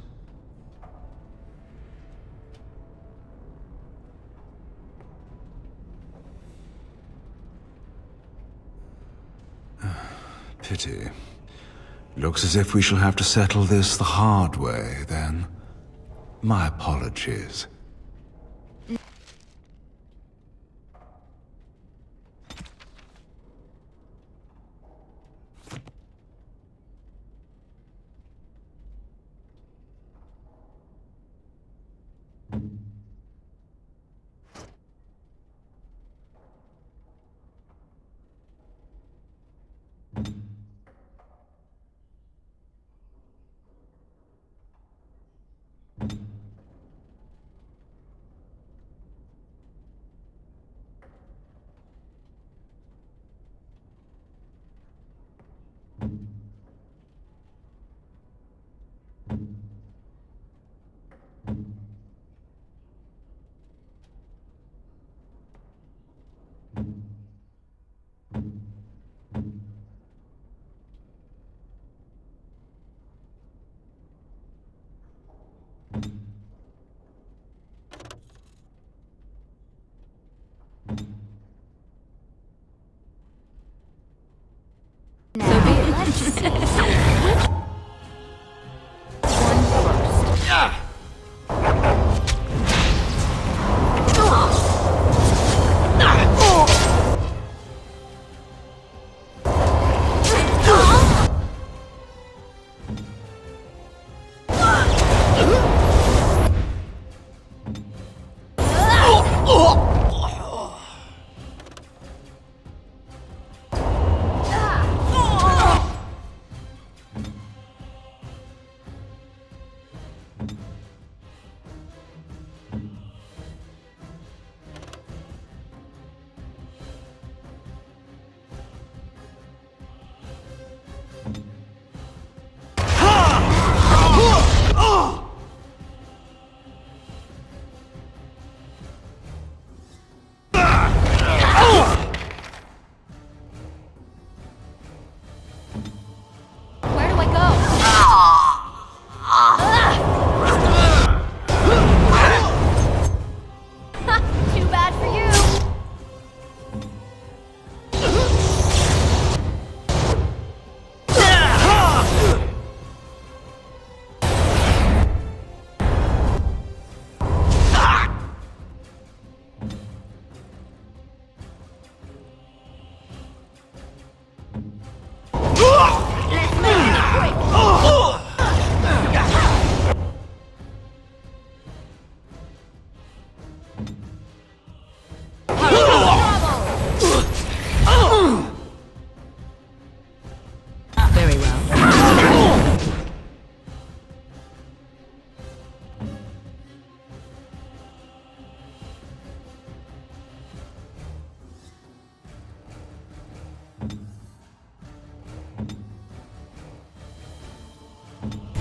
Pity. Looks as if we shall have to settle this the hard way, then. My apologies.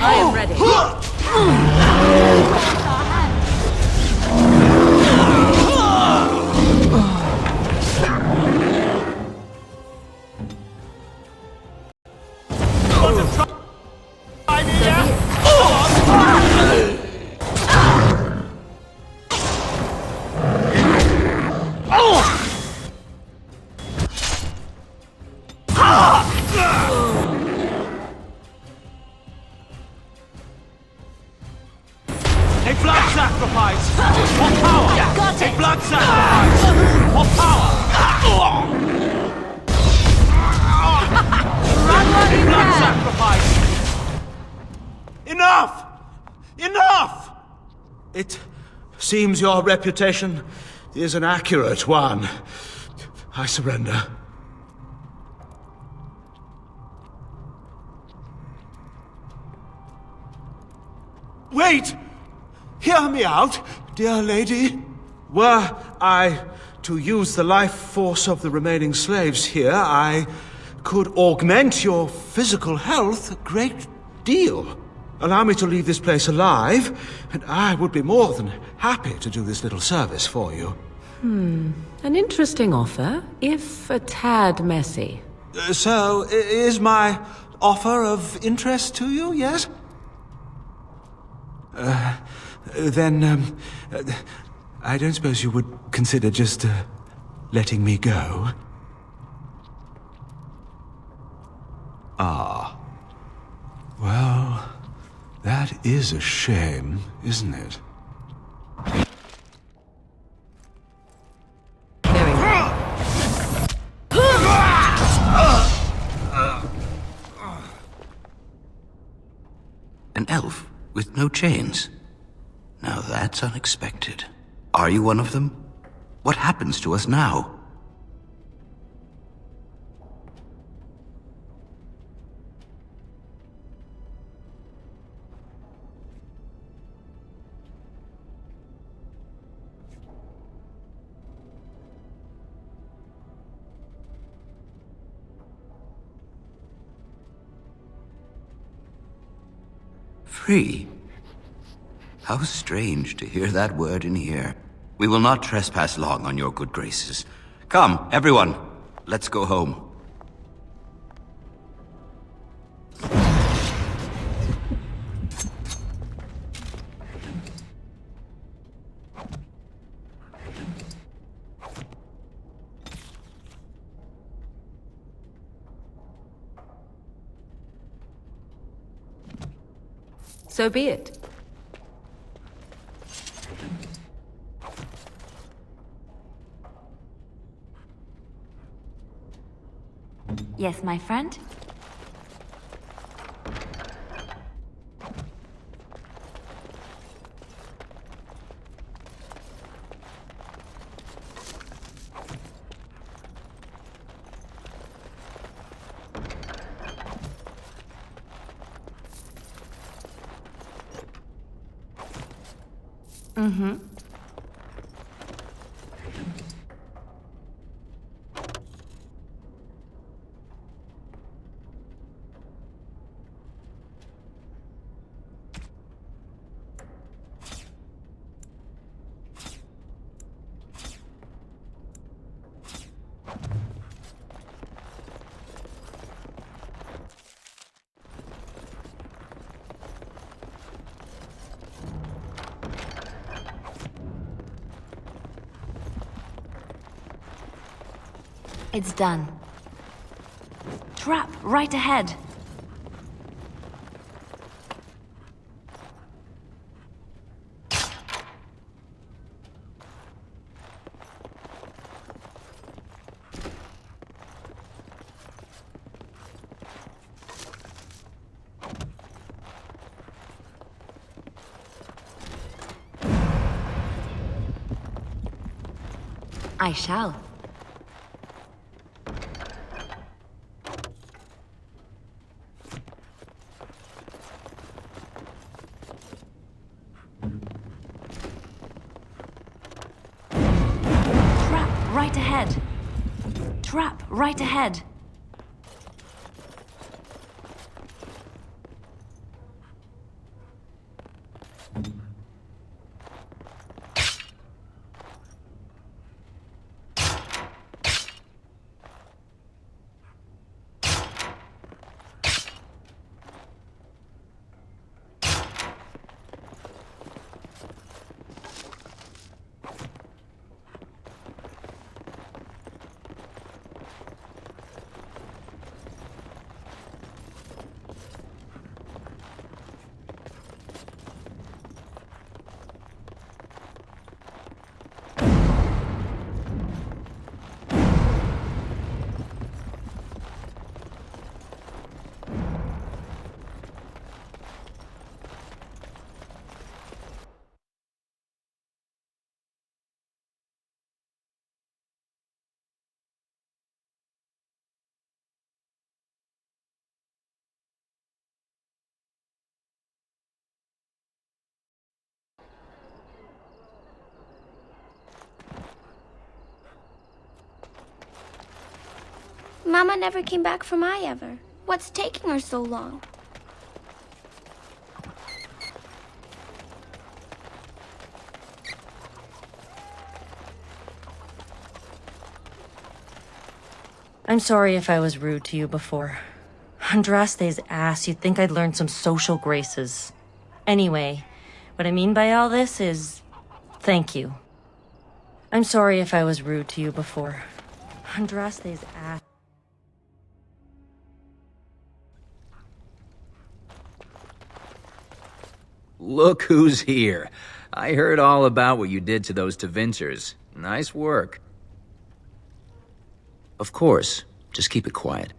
I am ready. A blood sacrifice! For power! Got it! A blood sacrifice! For power! Run while you A blood can! sacrifice! Enough! Enough! It seems your reputation is an accurate one. I surrender. Wait! Hear me out, dear lady. Were I to use the life force of the remaining slaves here, I could augment your physical health a great deal. Allow me to leave this place alive, and I would be more than happy to do this little service for you. An interesting offer, if a tad messy. So, is my offer of interest to you, yes? Then, I don't suppose you would consider just, letting me go? Ah. Well, that is a shame, isn't it? An elf with no chains. Now that's unexpected. Are you one of them? What happens to us now? Free? How strange to hear that word in here. We will not trespass long on your good graces. Come, everyone, let's go home. So be it. Yes, my friend? Mm-hmm. It's done. Trap right ahead. I shall. Right ahead. Trap right ahead. Mama never came back from ever. What's taking her so long? I'm sorry if I was rude to you before. Andraste's ass, you'd think I'd learned some social graces. Anyway, what I mean by all this is... thank you. I'm sorry if I was rude to you before. Andraste's ass... Look who's here. I heard all about what you did to those Tevinters. Nice work. Of course. Just keep it quiet.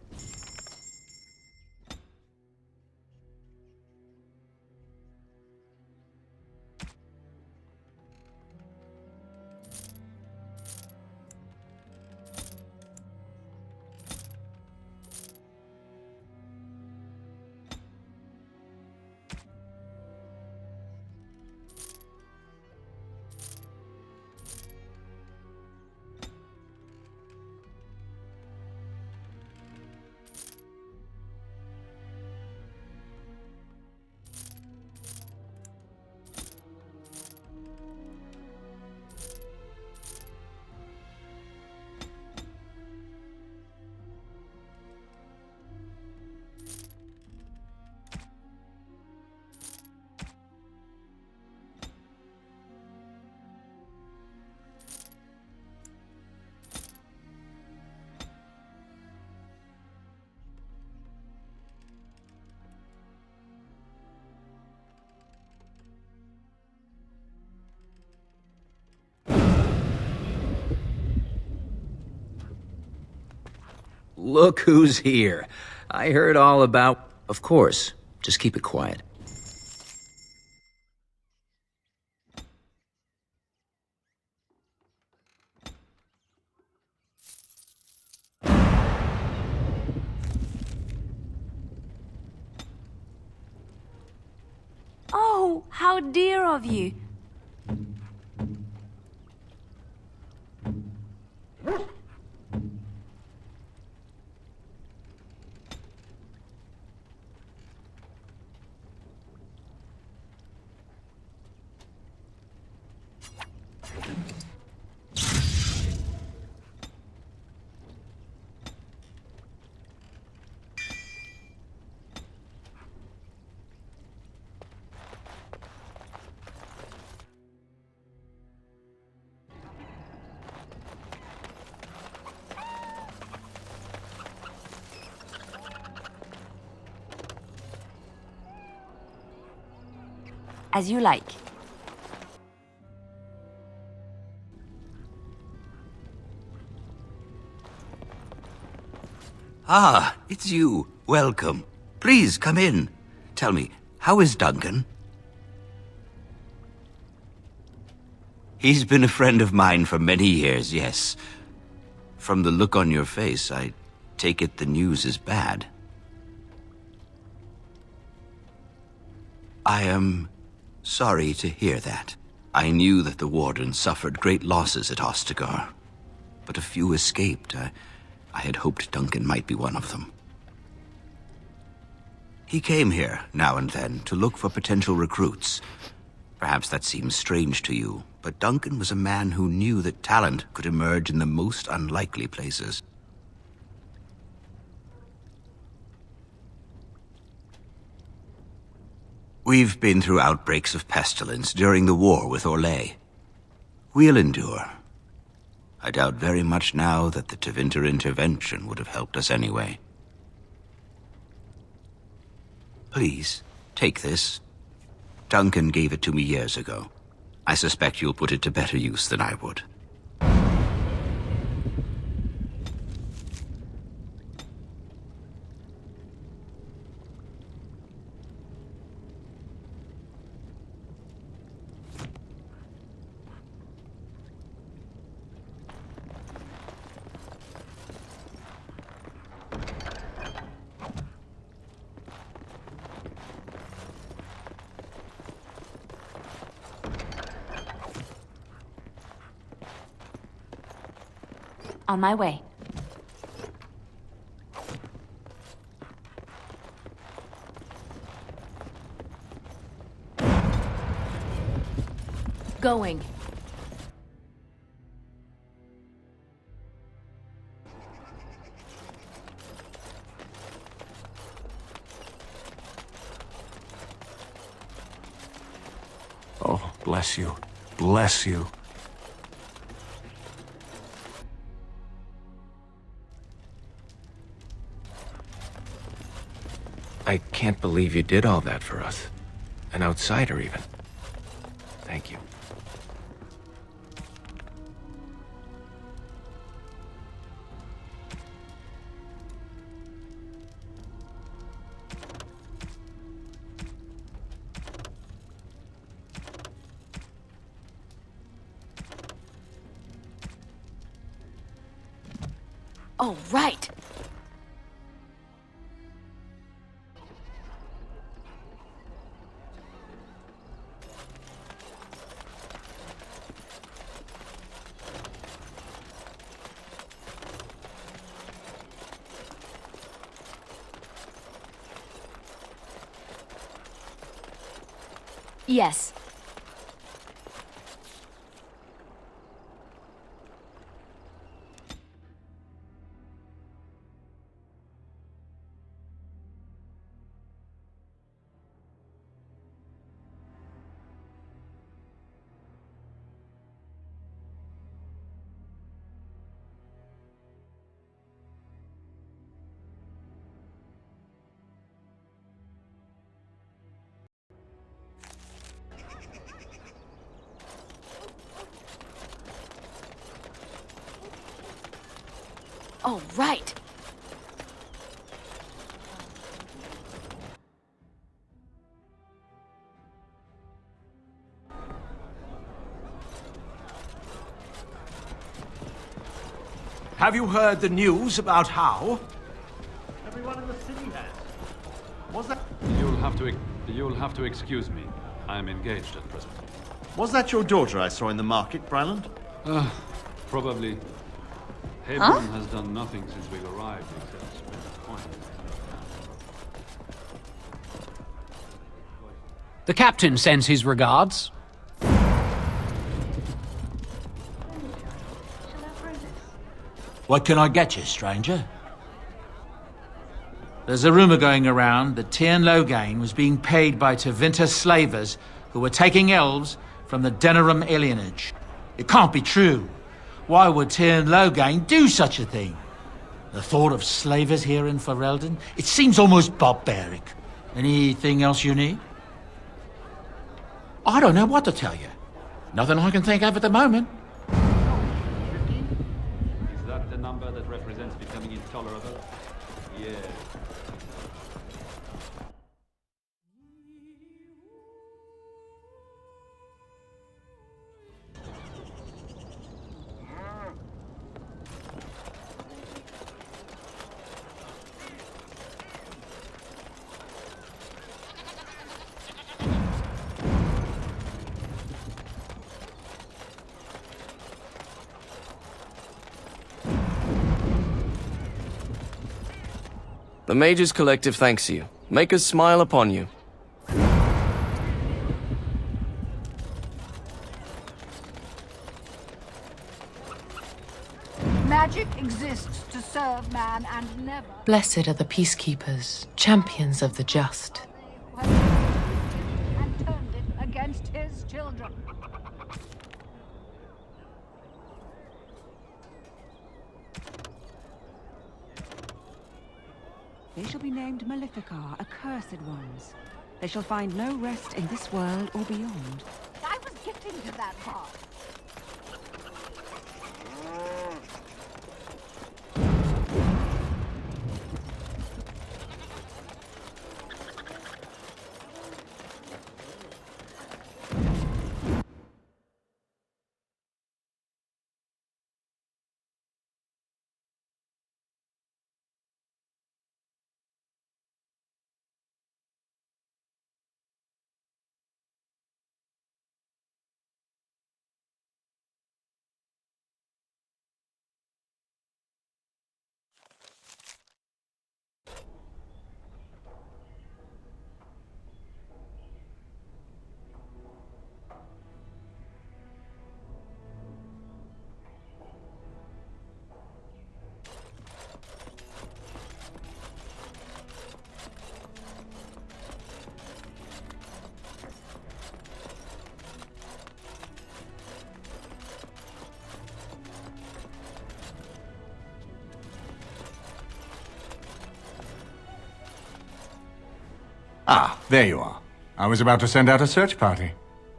Look who's here. I heard all about... Of course. Just keep it quiet. Oh, how dear of you. As you like. Ah, it's you. Welcome. Please, come in. Tell me, how is Duncan? He's been a friend of mine for many years, yes. From the look on your face, I take it the news is bad. I am sorry to hear that. I knew that the Warden suffered great losses at Ostagar, but a few escaped. I had hoped Duncan might be one of them. He came here, now and then, to look for potential recruits. Perhaps that seems strange to you, but Duncan was a man who knew that talent could emerge in the most unlikely places. We've been through outbreaks of pestilence during the war with Orlais. We'll endure. I doubt very much now that the Tevinter intervention would have helped us anyway. Please, take this. Duncan gave it to me years ago. I suspect you'll put it to better use than I would. On my way. going. Oh, bless you. Bless you. I can't believe you did all that for us. An outsider, even. Thank you. Oh, right! Yes. Oh, right! Have you heard the news about how? Everyone in the city has. Was that... You'll have to excuse me. I am engaged at present. Was that your daughter I saw in the market, Bryland? Probably. Hebron has done nothing since we've arrived except spend coin. The captain sends his regards. What can I get you, stranger? There's a rumor going around that Tyrn Loghain was being paid by Tevinter slavers who were taking elves from the Denerim alienage. It can't be true. Why would Tyrn Loghain do such a thing? The thought of slavers here in Ferelden, it seems almost barbaric. Anything else you need? I don't know what to tell you. Nothing I can think of at the moment. Is that the number that represents becoming intolerable? Yeah. The Mages Collective thanks you. Make us smile upon you. Magic exists to serve man and never... Blessed are the peacekeepers, champions of the just. ...and turned it against his children. They shall be named Maleficar, accursed ones. They shall find no rest in this world or beyond. I was getting to that part. Ah, there you are. I was about to send out a search party.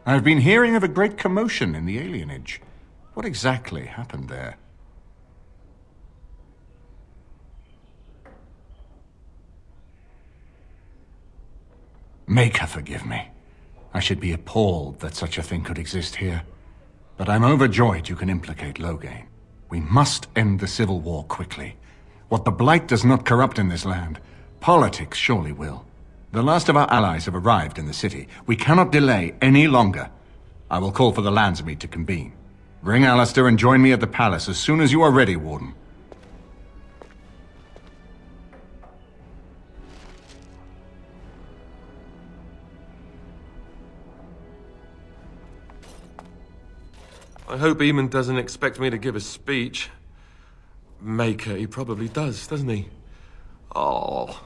I've been hearing of a great commotion in the alienage. What exactly happened there? Make her forgive me. I should be appalled that such a thing could exist here. But I'm overjoyed you can implicate Loghain. We must end the civil war quickly. What the Blight does not corrupt in this land, politics surely will. The last of our allies have arrived in the city. We cannot delay any longer. I will call for the Landsmeet to convene. Bring Alistair and join me at the palace as soon as you are ready, Warden. I hope Eamon doesn't expect me to give a speech. Maker, he probably does, doesn't he? Oh.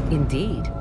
Indeed.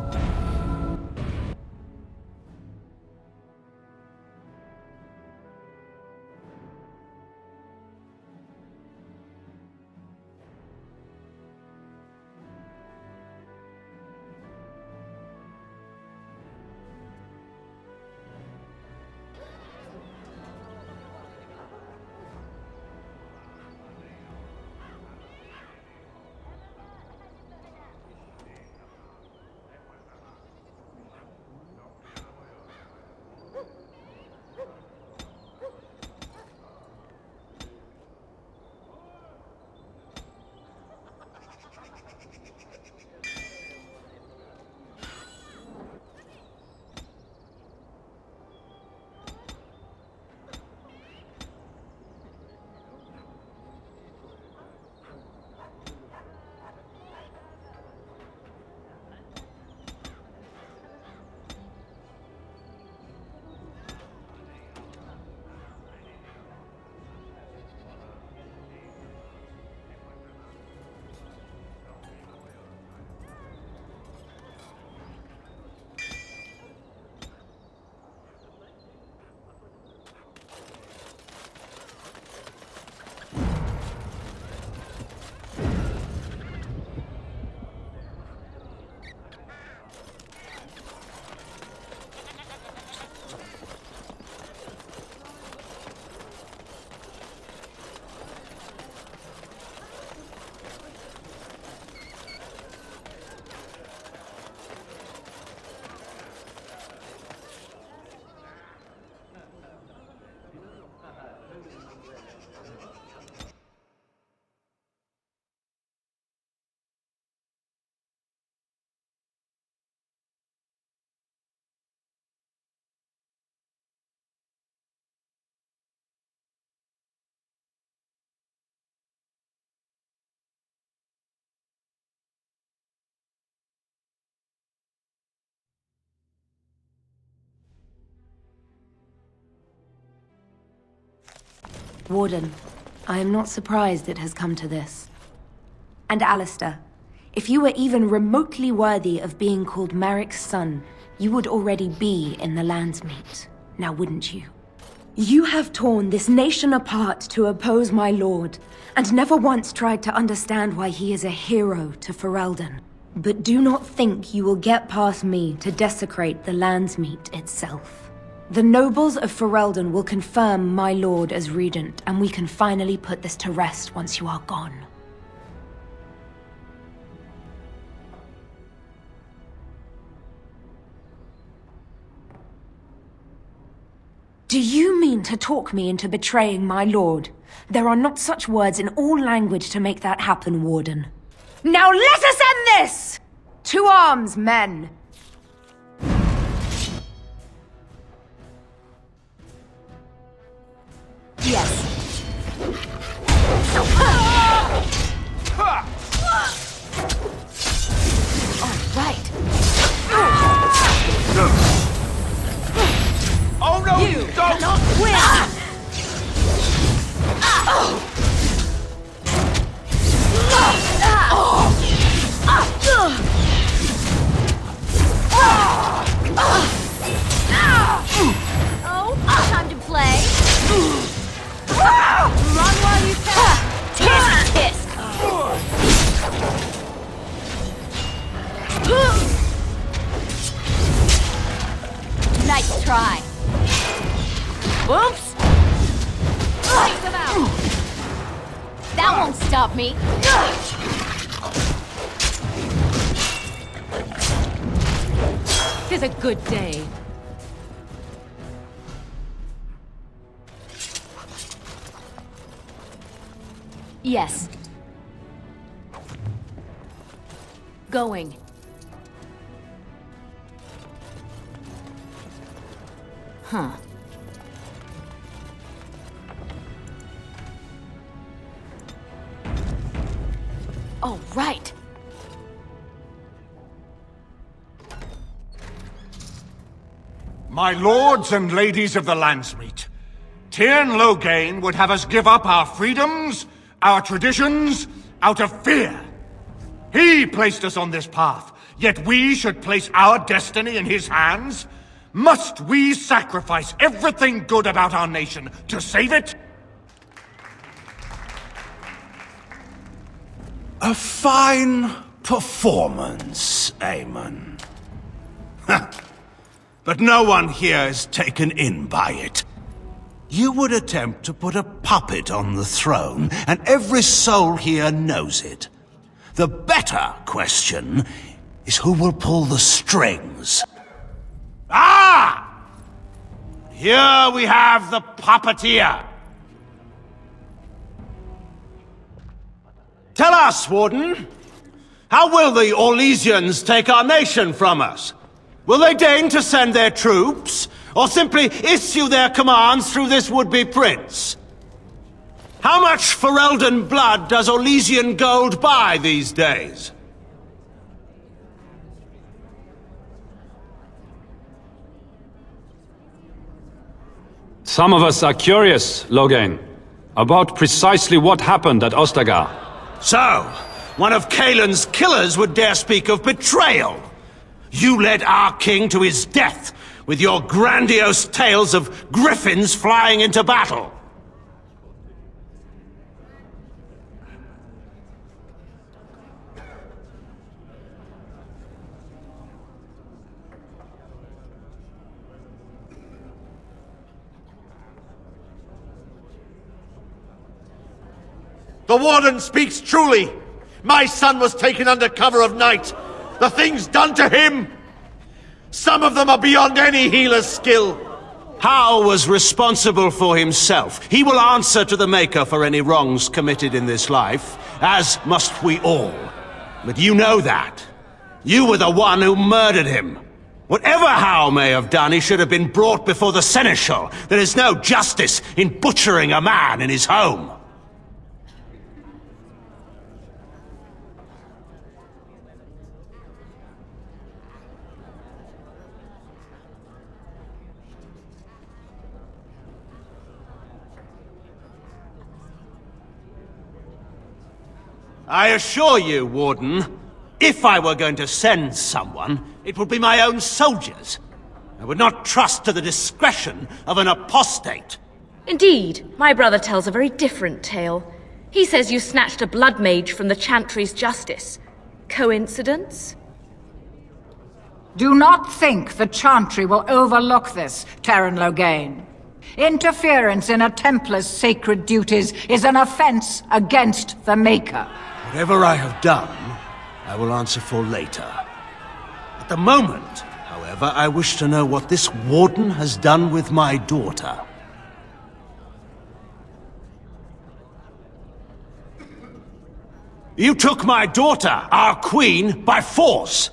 Warden, I am not surprised it has come to this. And Alistair, if you were even remotely worthy of being called Merrick's son, you would already be in the Landsmeet, now wouldn't you? You have torn this nation apart to oppose my lord, and never once tried to understand why he is a hero to Ferelden. But do not think you will get past me to desecrate the Landsmeet itself. The nobles of Ferelden will confirm my lord as regent, and we can finally put this to rest once you are gone. Do you mean to talk me into betraying my lord? There are not such words in all language to make that happen, Warden. Now let us end this! To arms, men! Yes. All right. Oh no! You don't! cannot win! Oh, time to play. Run while you can. Tisk, nice try. Oops. Take them out. That won't stop me. Tis a good day. Yes. Going. Huh. All right. My lords and ladies of the Landsmeet, Tyrn Loghain would have us give up our freedoms, our traditions, out of fear. He placed us on this path, yet we should place our destiny in his hands? Must we sacrifice everything good about our nation to save it? A fine performance, Aemon. But no one here is taken in by it. You would attempt to put a puppet on the throne, and every soul here knows it. The better question is who will pull the strings. Ah! Here we have the puppeteer. Tell us, Warden, how will the Orlesians take our nation from us? Will they deign to send their troops, or simply issue their commands through this would-be prince? How much Ferelden blood does Orlesian gold buy these days? Some of us are curious, Loghain, about precisely what happened at Ostagar. So, one of Kaelin's killers would dare speak of betrayal. You led our king to his death with your grandiose tales of griffins flying into battle. The Warden speaks truly. My son was taken under cover of night. The things done to him, some of them are beyond any healer's skill. Hal was responsible for himself. He will answer to the Maker for any wrongs committed in this life, as must we all. But you know that. You were the one who murdered him. Whatever Hal may have done, he should have been brought before the Seneschal. There is no justice in butchering a man in his home. I assure you, Warden, if I were going to send someone, it would be my own soldiers. I would not trust to the discretion of an apostate. Indeed, my brother tells a very different tale. He says you snatched a blood mage from the Chantry's justice. Coincidence? Do not think the Chantry will overlook this, Tyrn Loghain. Interference in a Templar's sacred duties is an offense against the Maker. Whatever I have done, I will answer for later. At the moment, However, I wish to know what this warden has done with my daughter. You took my daughter, our queen, by force,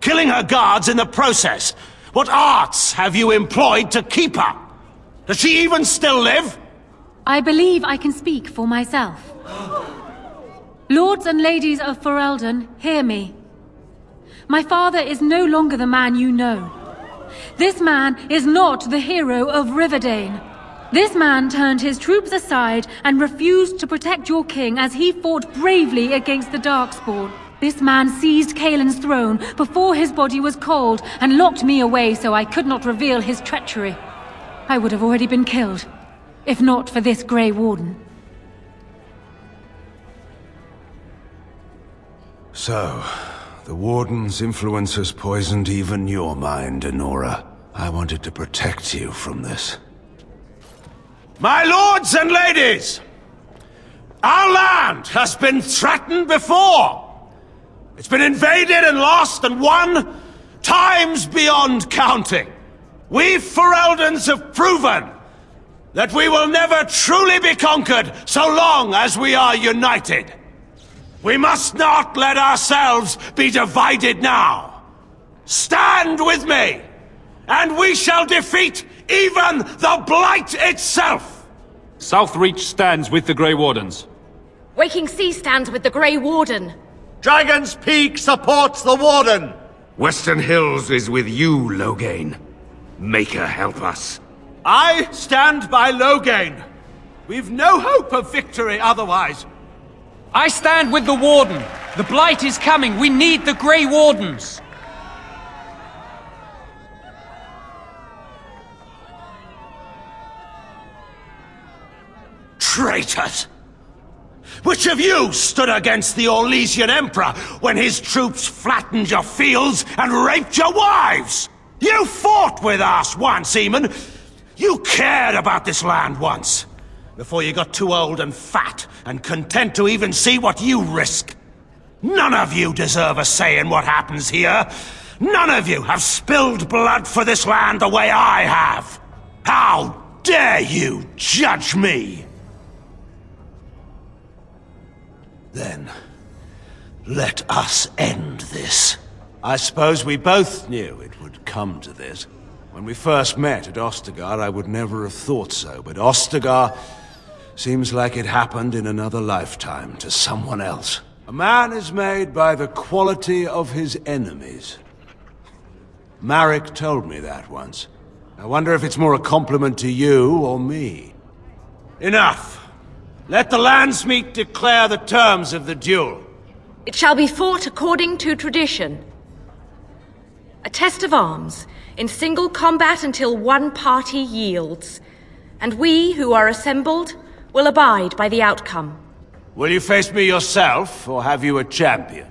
killing her guards in the process. What arts have you employed to keep her? Does she even still live? I believe I can speak for myself. Lords and ladies of Ferelden, hear me. My father is no longer the man you know. This man is not the hero of Riverdane. This man turned his troops aside and refused to protect your king as he fought bravely against the Darkspawn. This man seized Kaelin's throne before his body was cold and locked me away so I could not reveal his treachery. I would have already been killed, if not for this Grey Warden. So, the Warden's influence has poisoned even your mind, Enora. I wanted to protect you from this. My lords and ladies! Our land has been threatened before! It's been invaded and lost and won times beyond counting. We Fereldans have proven that we will never truly be conquered so long as we are united. We must not let ourselves be divided now. Stand with me, and we shall defeat even the Blight itself! Southreach stands with the Grey Wardens. Waking Sea stands with the Grey Warden. Dragon's Peak supports the Warden! Western Hills is with you, Loghain. Make her help us. I stand by Loghain. We've no hope of victory otherwise. I stand with the Warden. The Blight is coming. We need the Grey Wardens. Traitors! Which of you stood against the Orlesian Emperor when his troops flattened your fields and raped your wives? You fought with us once, Eamon. You cared about this land once. Before you got too old and fat and content to even see what you risk. None of you deserve a say in what happens here. None of you have spilled blood for this land the way I have. How dare you judge me? Then, let us end this. I suppose we both knew it would come to this. When we first met at Ostagar, I would never have thought so, but Ostagar seems like it happened in another lifetime to someone else. A man is made by the quality of his enemies. Marek told me that once. I wonder if it's more a compliment to you or me. Enough! Let the Landsmeet declare the terms of the duel. It shall be fought according to tradition. A test of arms, in single combat until one party yields. And we, who are assembled, will abide by the outcome. Will you face me yourself, or have you a champion?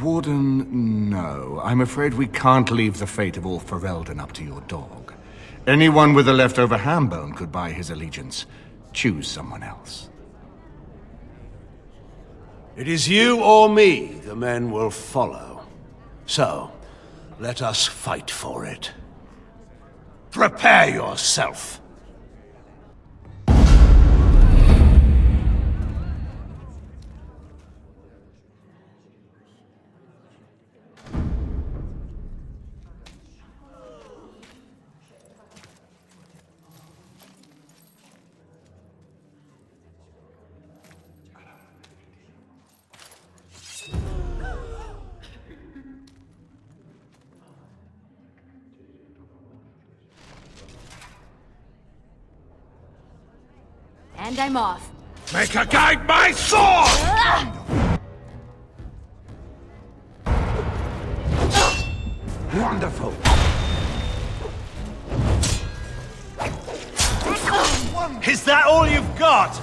Warden, no. I'm afraid we can't leave the fate of all Ferelden up to your dog. Anyone with a leftover ham bone could buy his allegiance. Choose someone else. It is you or me the men will follow. So, let us fight for it. Prepare yourself. And I'm off. Make her guide my sword! Wonderful. Is that all you've got?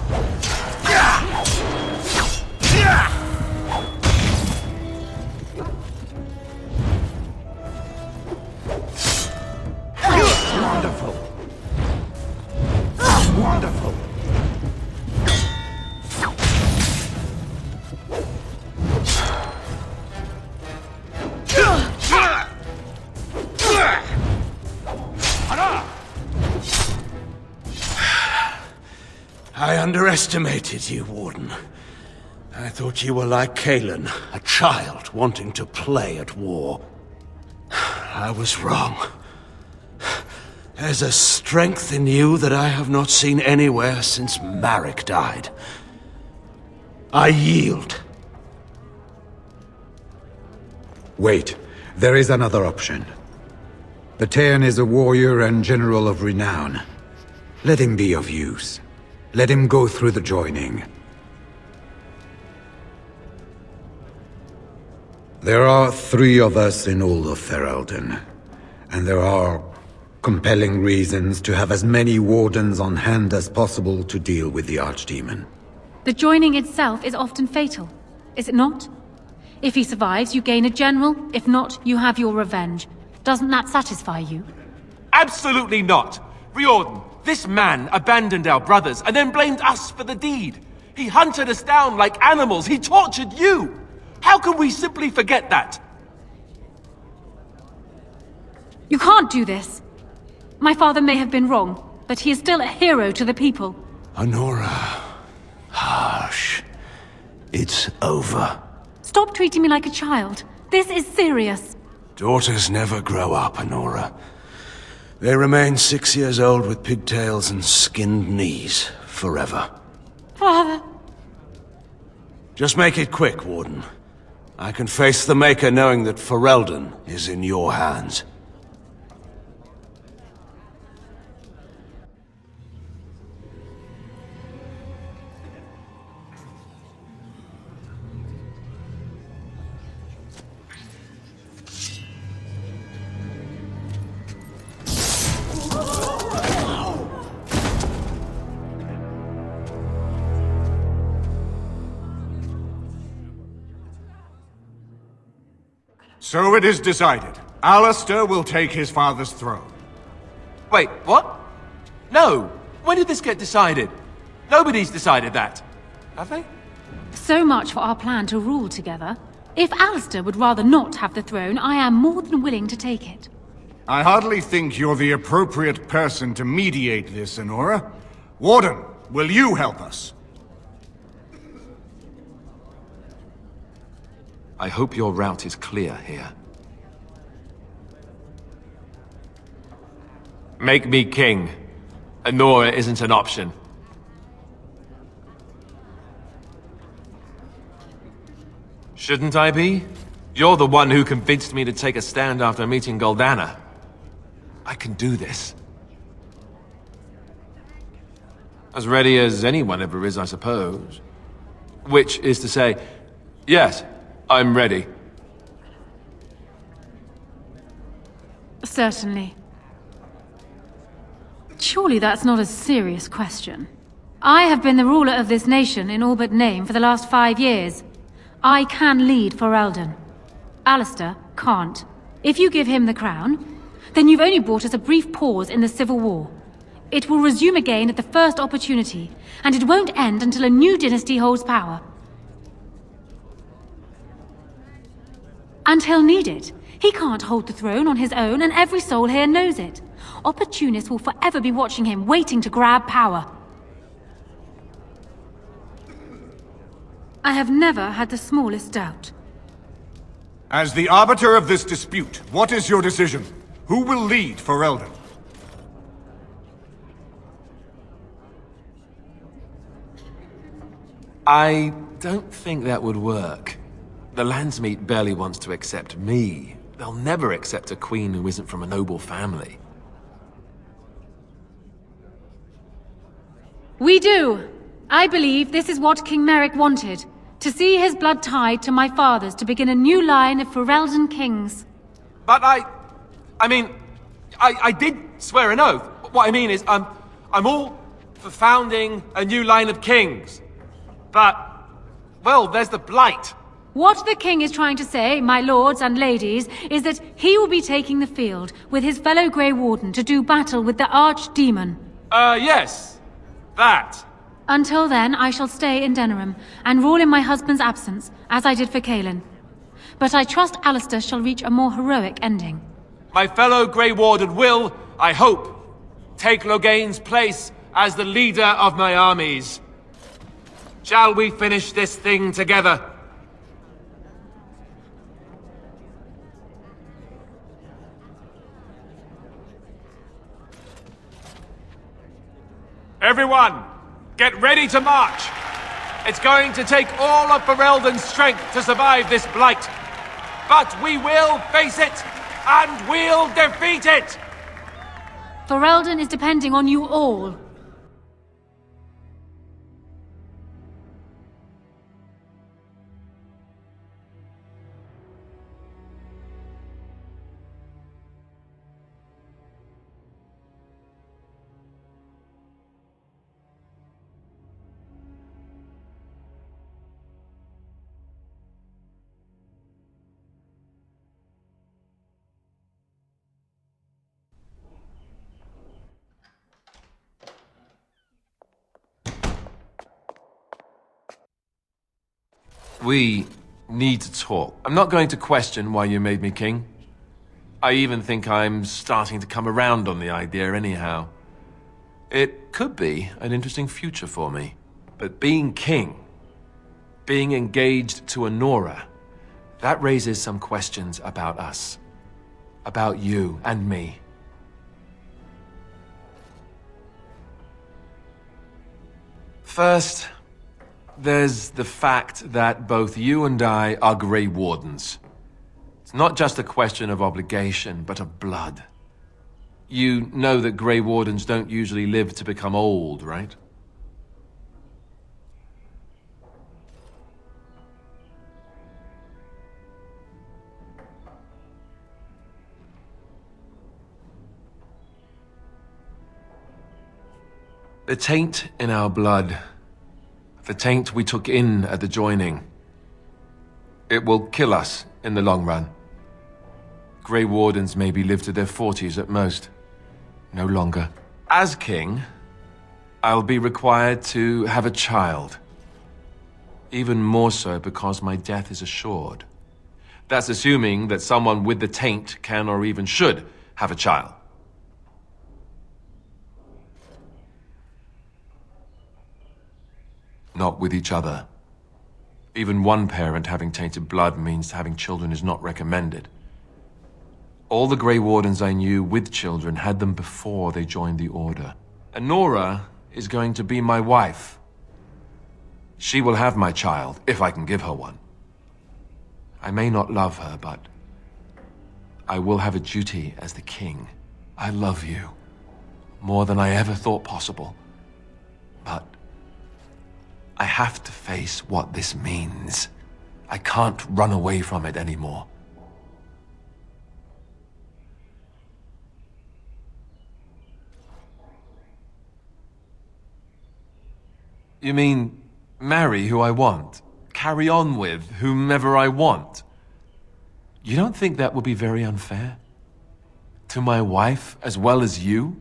Wonderful. Wonderful. I underestimated you, Warden. I thought you were like Kalen, a child wanting to play at war. I was wrong. There's a strength in you that I have not seen anywhere since Marek died. I yield. Wait, there is another option. The Teyrn is a warrior and general of renown. Let him be of use. Let him go through the joining. There are 3 of us in all of Ferelden, and there are compelling reasons to have as many wardens on hand as possible to deal with the Archdemon. The joining itself is often fatal, is it not? If he survives, you gain a general. If not, you have your revenge. Doesn't that satisfy you? Absolutely not! Riordan, this man abandoned our brothers and then blamed us for the deed. He hunted us down like animals. He tortured you! How can we simply forget that? You can't do this. My father may have been wrong, but he is still a hero to the people. Honora. Harsh. It's over. Stop treating me like a child. This is serious. Daughters never grow up, Honora. They remain 6 years old with pigtails and skinned knees forever. Father. Just make it quick, Warden. I can face the Maker knowing that Ferelden is in your hands. So it is decided. Alistair will take his father's throne. Wait, what? No! When did this get decided? Nobody's decided that. Have they? So much for our plan to rule together. If Alistair would rather not have the throne, I am more than willing to take it. I hardly think you're the appropriate person to mediate this, Honora. Warden, will you help us? I hope your route is clear here. Make me king. Honora isn't an option. Shouldn't I be? You're the one who convinced me to take a stand after meeting Goldana. I can do this. As ready as anyone ever is, I suppose. Which is to say, yes, I'm ready. Certainly. Surely that's not a serious question. I have been the ruler of this nation in all but name for the last 5 years. I can lead Ferelden. Alistair can't. If you give him the crown, then you've only brought us a brief pause in the civil war. It will resume again at the first opportunity, and it won't end until a new dynasty holds power. And he'll need it. He can't hold the throne on his own, and every soul here knows it. Opportunists will forever be watching him, waiting to grab power. I have never had the smallest doubt. As the arbiter of this dispute, what is your decision? Who will lead Ferelden? I don't think that would work. The Landsmeet barely wants to accept me. They'll never accept a queen who isn't from a noble family. We do. I believe this is what King Merrick wanted. To see his blood tied to my father's to begin a new line of Ferelden kings. But I did swear an oath. What I mean is, I'm all for founding a new line of kings. But, well, there's the Blight. What the king is trying to say, my lords and ladies, is that he will be taking the field with his fellow Grey Warden to do battle with the Archdemon. Yes. That. Until then, I shall stay in Denerim and rule in my husband's absence, as I did for Kalen. But I trust Alistair shall reach a more heroic ending. My fellow Grey Warden will, I hope, take Logain's place as the leader of my armies. Shall we finish this thing together? Everyone, get ready to march! It's going to take all of Ferelden's strength to survive this blight. But we will face it, and we'll defeat it! Ferelden is depending on you all. We need to talk. I'm not going to question why you made me king. I even think I'm starting to come around on the idea anyhow. It could be an interesting future for me. But being king, being engaged to Anora, that raises some questions about us. About you and me. First, there's the fact that both you and I are Grey Wardens. It's not just a question of obligation, but of blood. You know that Grey Wardens don't usually live to become old, right? The taint in our blood, the taint we took in at the joining, it will kill us in the long run. Grey Wardens maybe live to their 40s at most, no longer. As king, I'll be required to have a child. Even more so because my death is assured. That's assuming that someone with the taint can or even should have a child. Not with each other. Even one parent having tainted blood means having children is not recommended. All the Grey Wardens I knew with children had them before they joined the Order. Anora is going to be my wife. She will have my child, if I can give her one. I may not love her, but I will have a duty as the king. I love you more than I ever thought possible. But I have to face what this means. I can't run away from it anymore. You mean, marry who I want? Carry on with whomever I want? You don't think that would be very unfair? To my wife as well as you?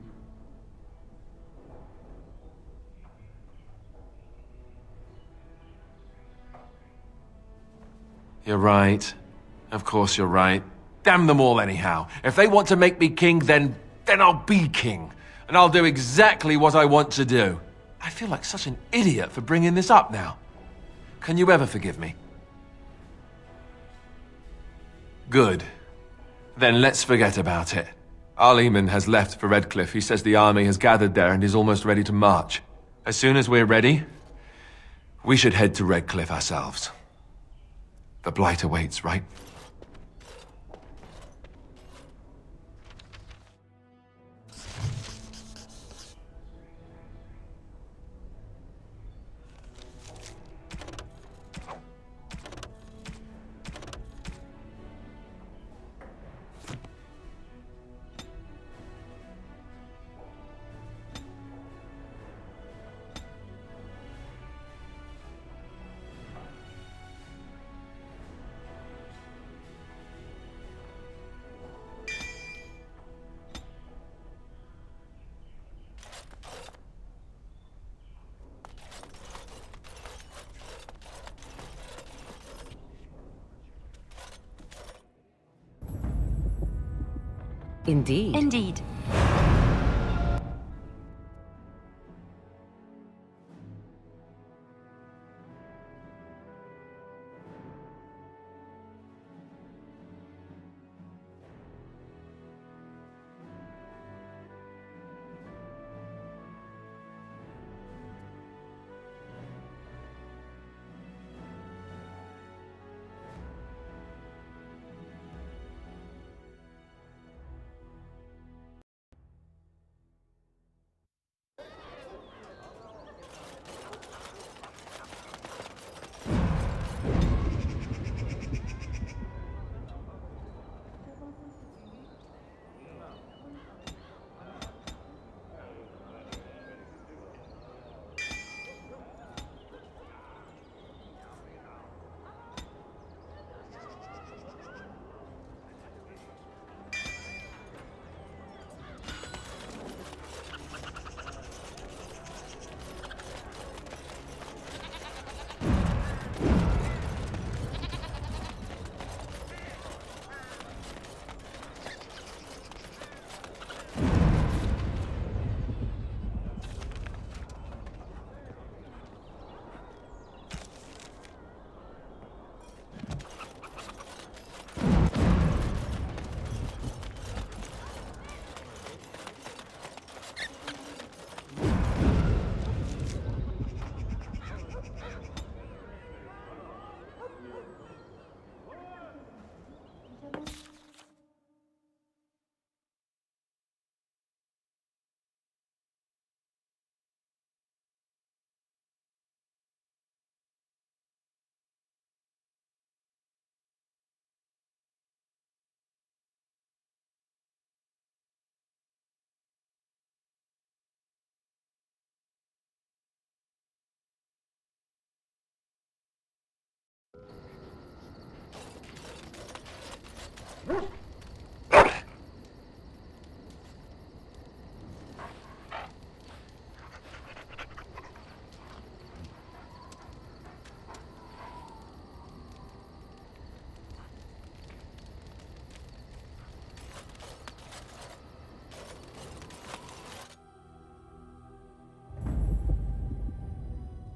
You're right. Of course you're right. Damn them all anyhow. If they want to make me king, then I'll be king. And I'll do exactly what I want to do. I feel like such an idiot for bringing this up now. Can you ever forgive me? Good. Then let's forget about it. Arleman has left for Redcliffe. He says the army has gathered there and is almost ready to march. As soon as we're ready, we should head to Redcliffe ourselves. The blight awaits, right? Indeed. Indeed.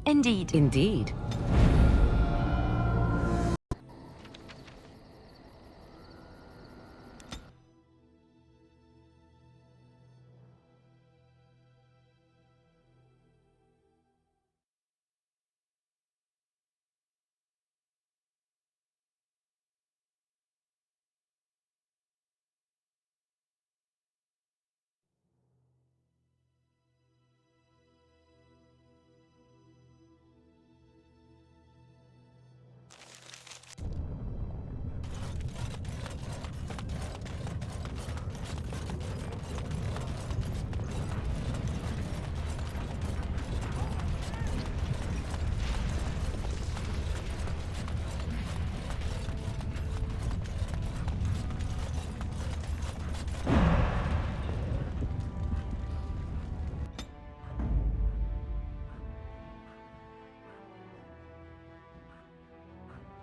Indeed. Indeed.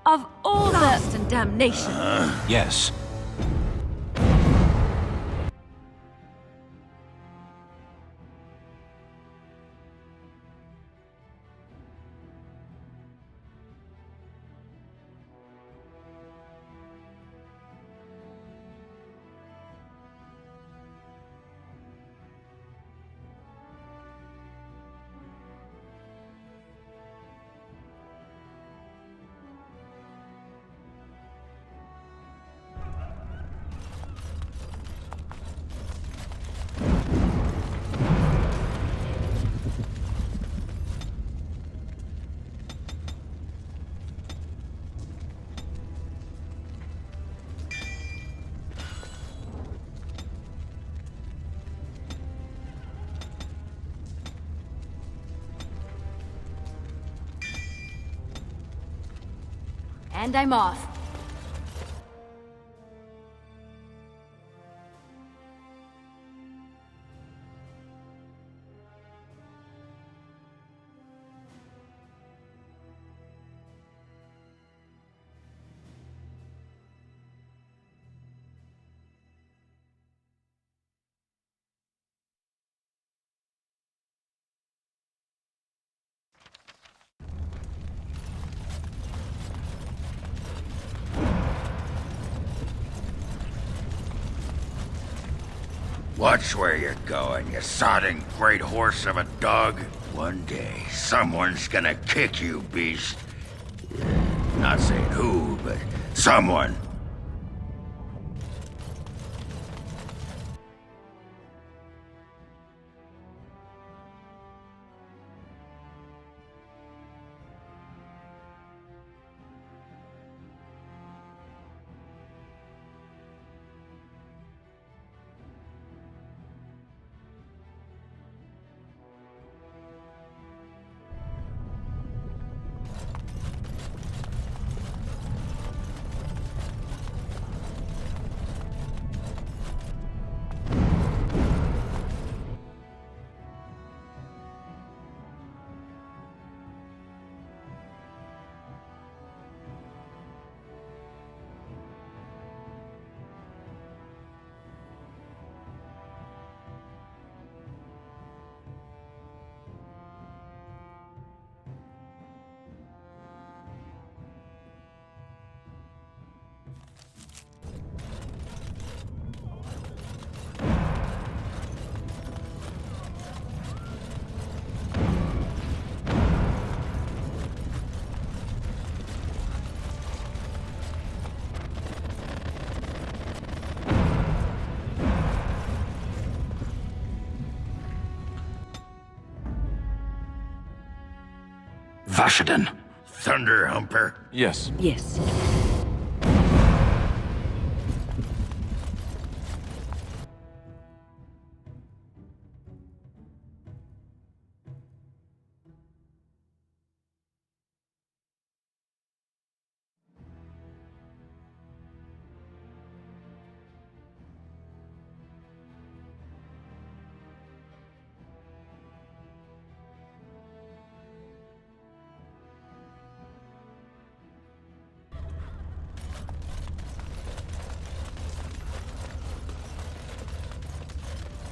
Of all Blast and damnation! Yes. And I'm off. Watch where you're going, you sodding great horse of a dog. One day, someone's gonna kick you, beast. Not saying who, but someone. Vashaden, Thunder Humper. Yes. Yes.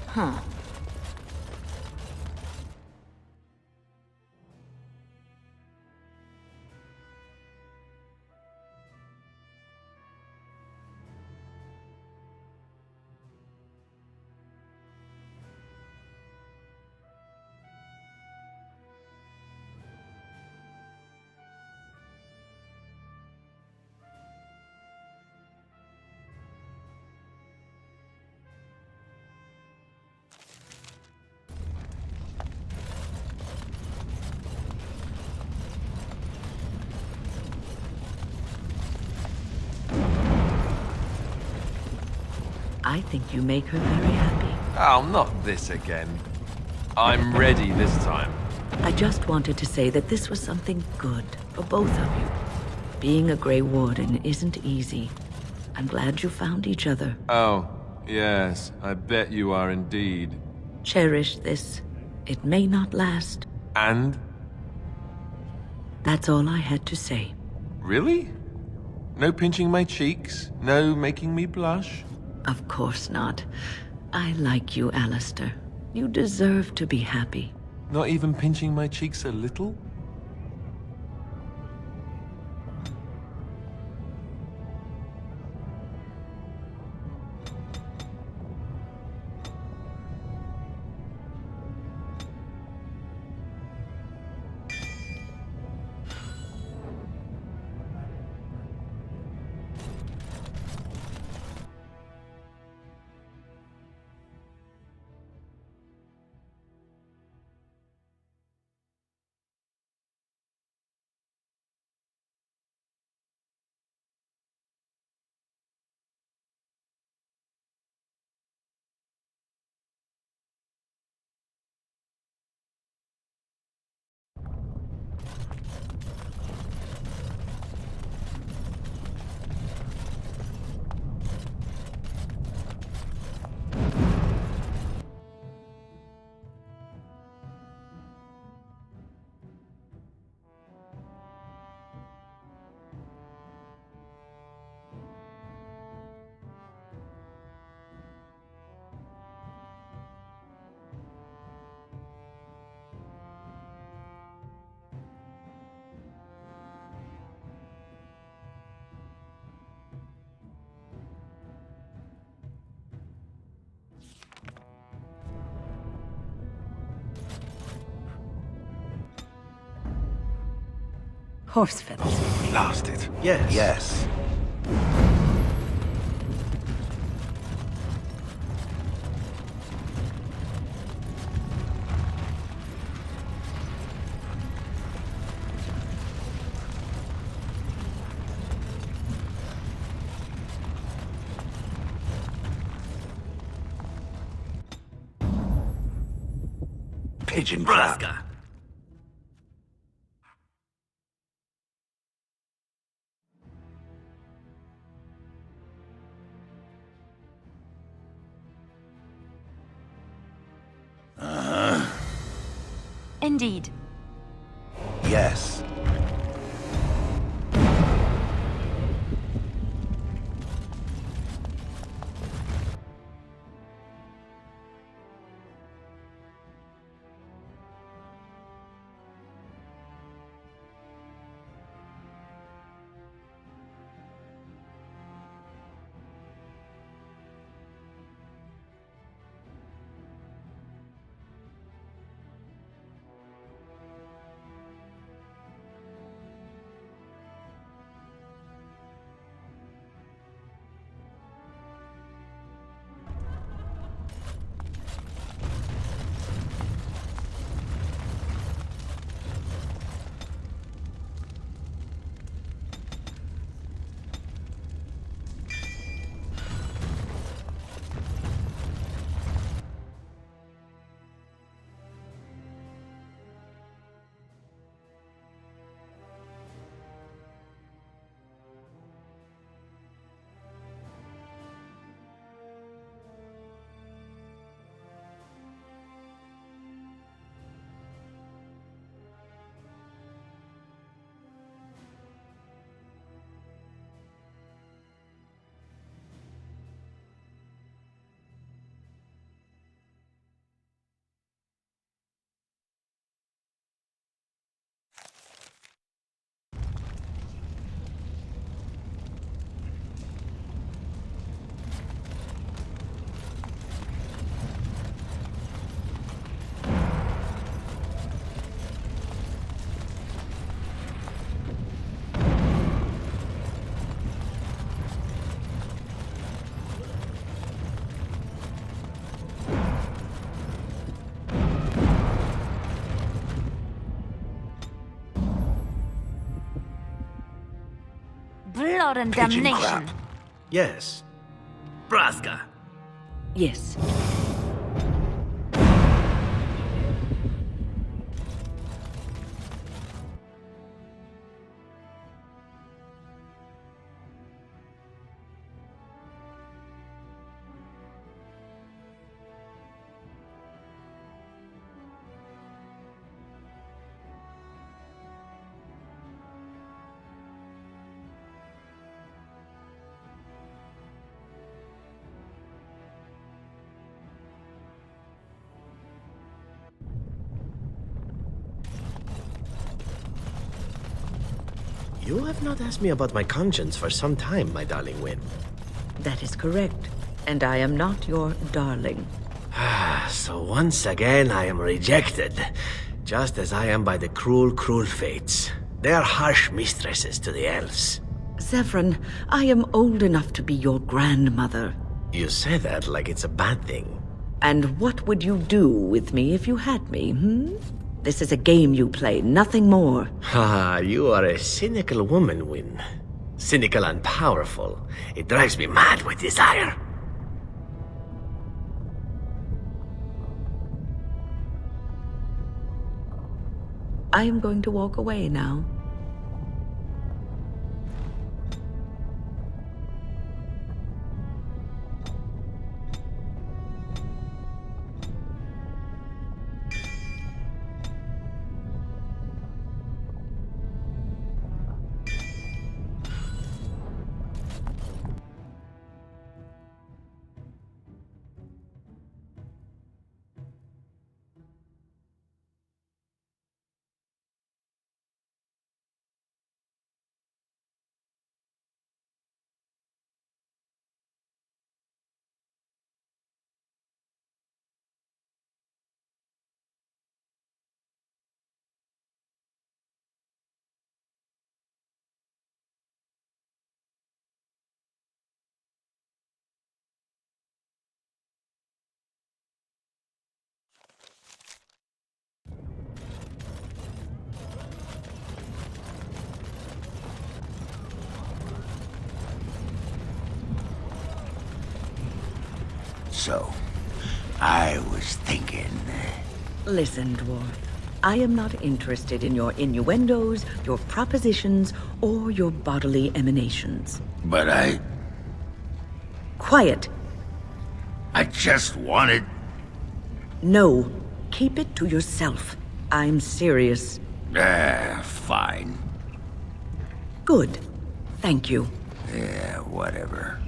Huh. I think you make her very happy. Oh, not this again. I'm ready this time. I just wanted to say that this was something good for both of you. Being a Grey Warden isn't easy. I'm glad you found each other. Oh, yes, I bet you are indeed. Cherish this. It may not last. And? That's all I had to say. Really? No pinching my cheeks? No making me blush? Of course not. I like you, Alistair. You deserve to be happy. Not even pinching my cheeks a little? Horse feathers. Blast it. Yes. Yes. Pigeon trap. Indeed. Yes. hell and Pigeon damnation. crap. Yes. Braska. Yes. You have not asked me about my conscience for some time, my darling Wynne. That is correct. And I am not your darling. So once again I am rejected, just as I am by the cruel, cruel fates. They are harsh mistresses to the elves. Zevran, I am old enough to be your grandmother. You say that like it's a bad thing. And what would you do with me if you had me, This is a game you play, nothing more. Ha, you are a cynical woman, Wynne. Cynical and powerful. It drives me mad with desire. I am going to walk away now. So, I was thinking... Listen, dwarf. I am not interested in your innuendos, your propositions, or your bodily emanations. But Quiet. I just wanted... No. Keep it to yourself. I'm serious. Fine. Good. Thank you. Yeah, whatever.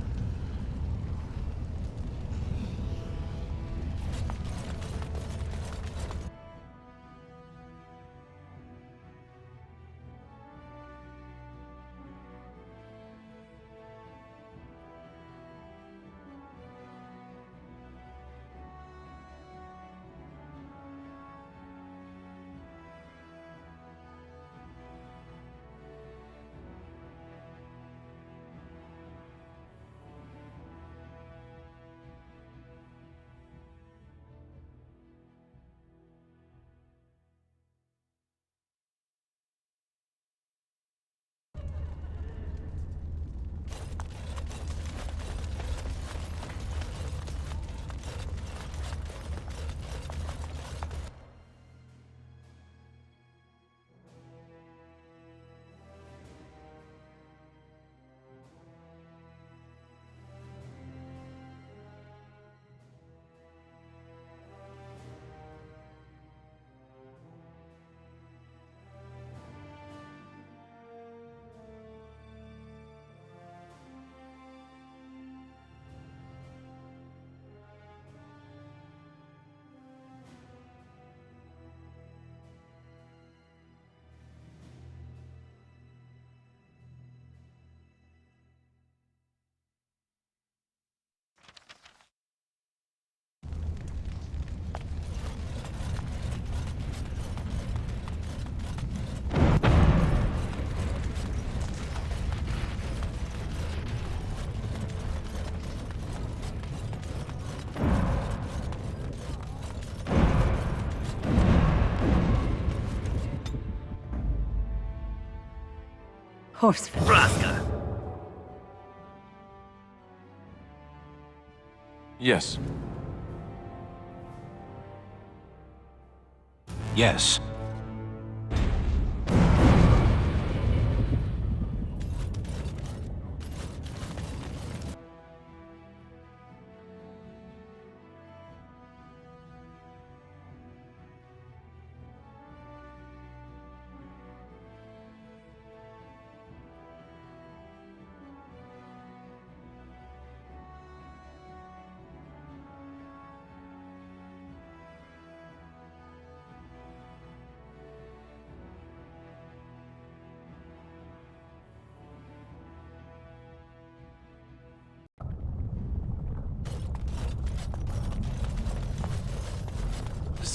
Horsefit. Braska. Yes. Yes.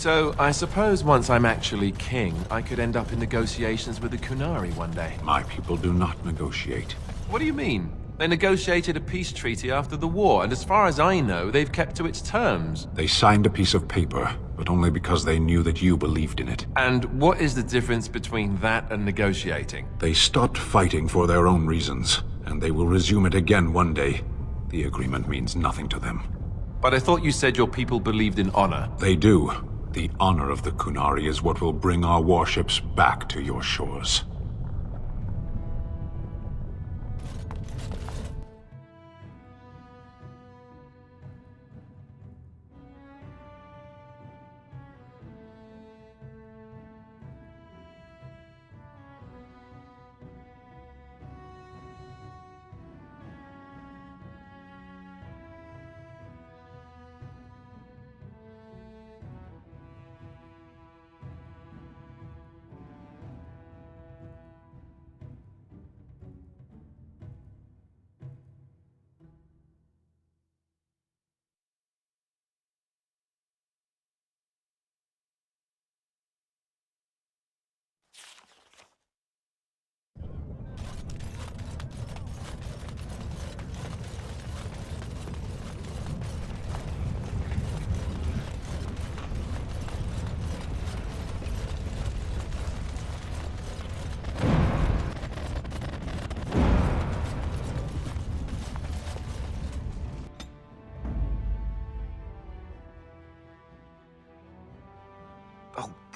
So, I suppose once I'm actually king, I could end up in negotiations with the Kunari one day. My people do not negotiate. What do you mean? They negotiated a peace treaty after the war, and as far as I know, they've kept to its terms. They signed a piece of paper, but only because they knew that you believed in it. And what is the difference between that and negotiating? They stopped fighting for their own reasons, and they will resume it again one day. The agreement means nothing to them. But I thought you said your people believed in honor. They do. The honor of the Kunari is what will bring our warships back to your shores.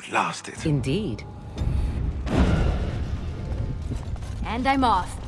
Blast it. Indeed. And I'm off.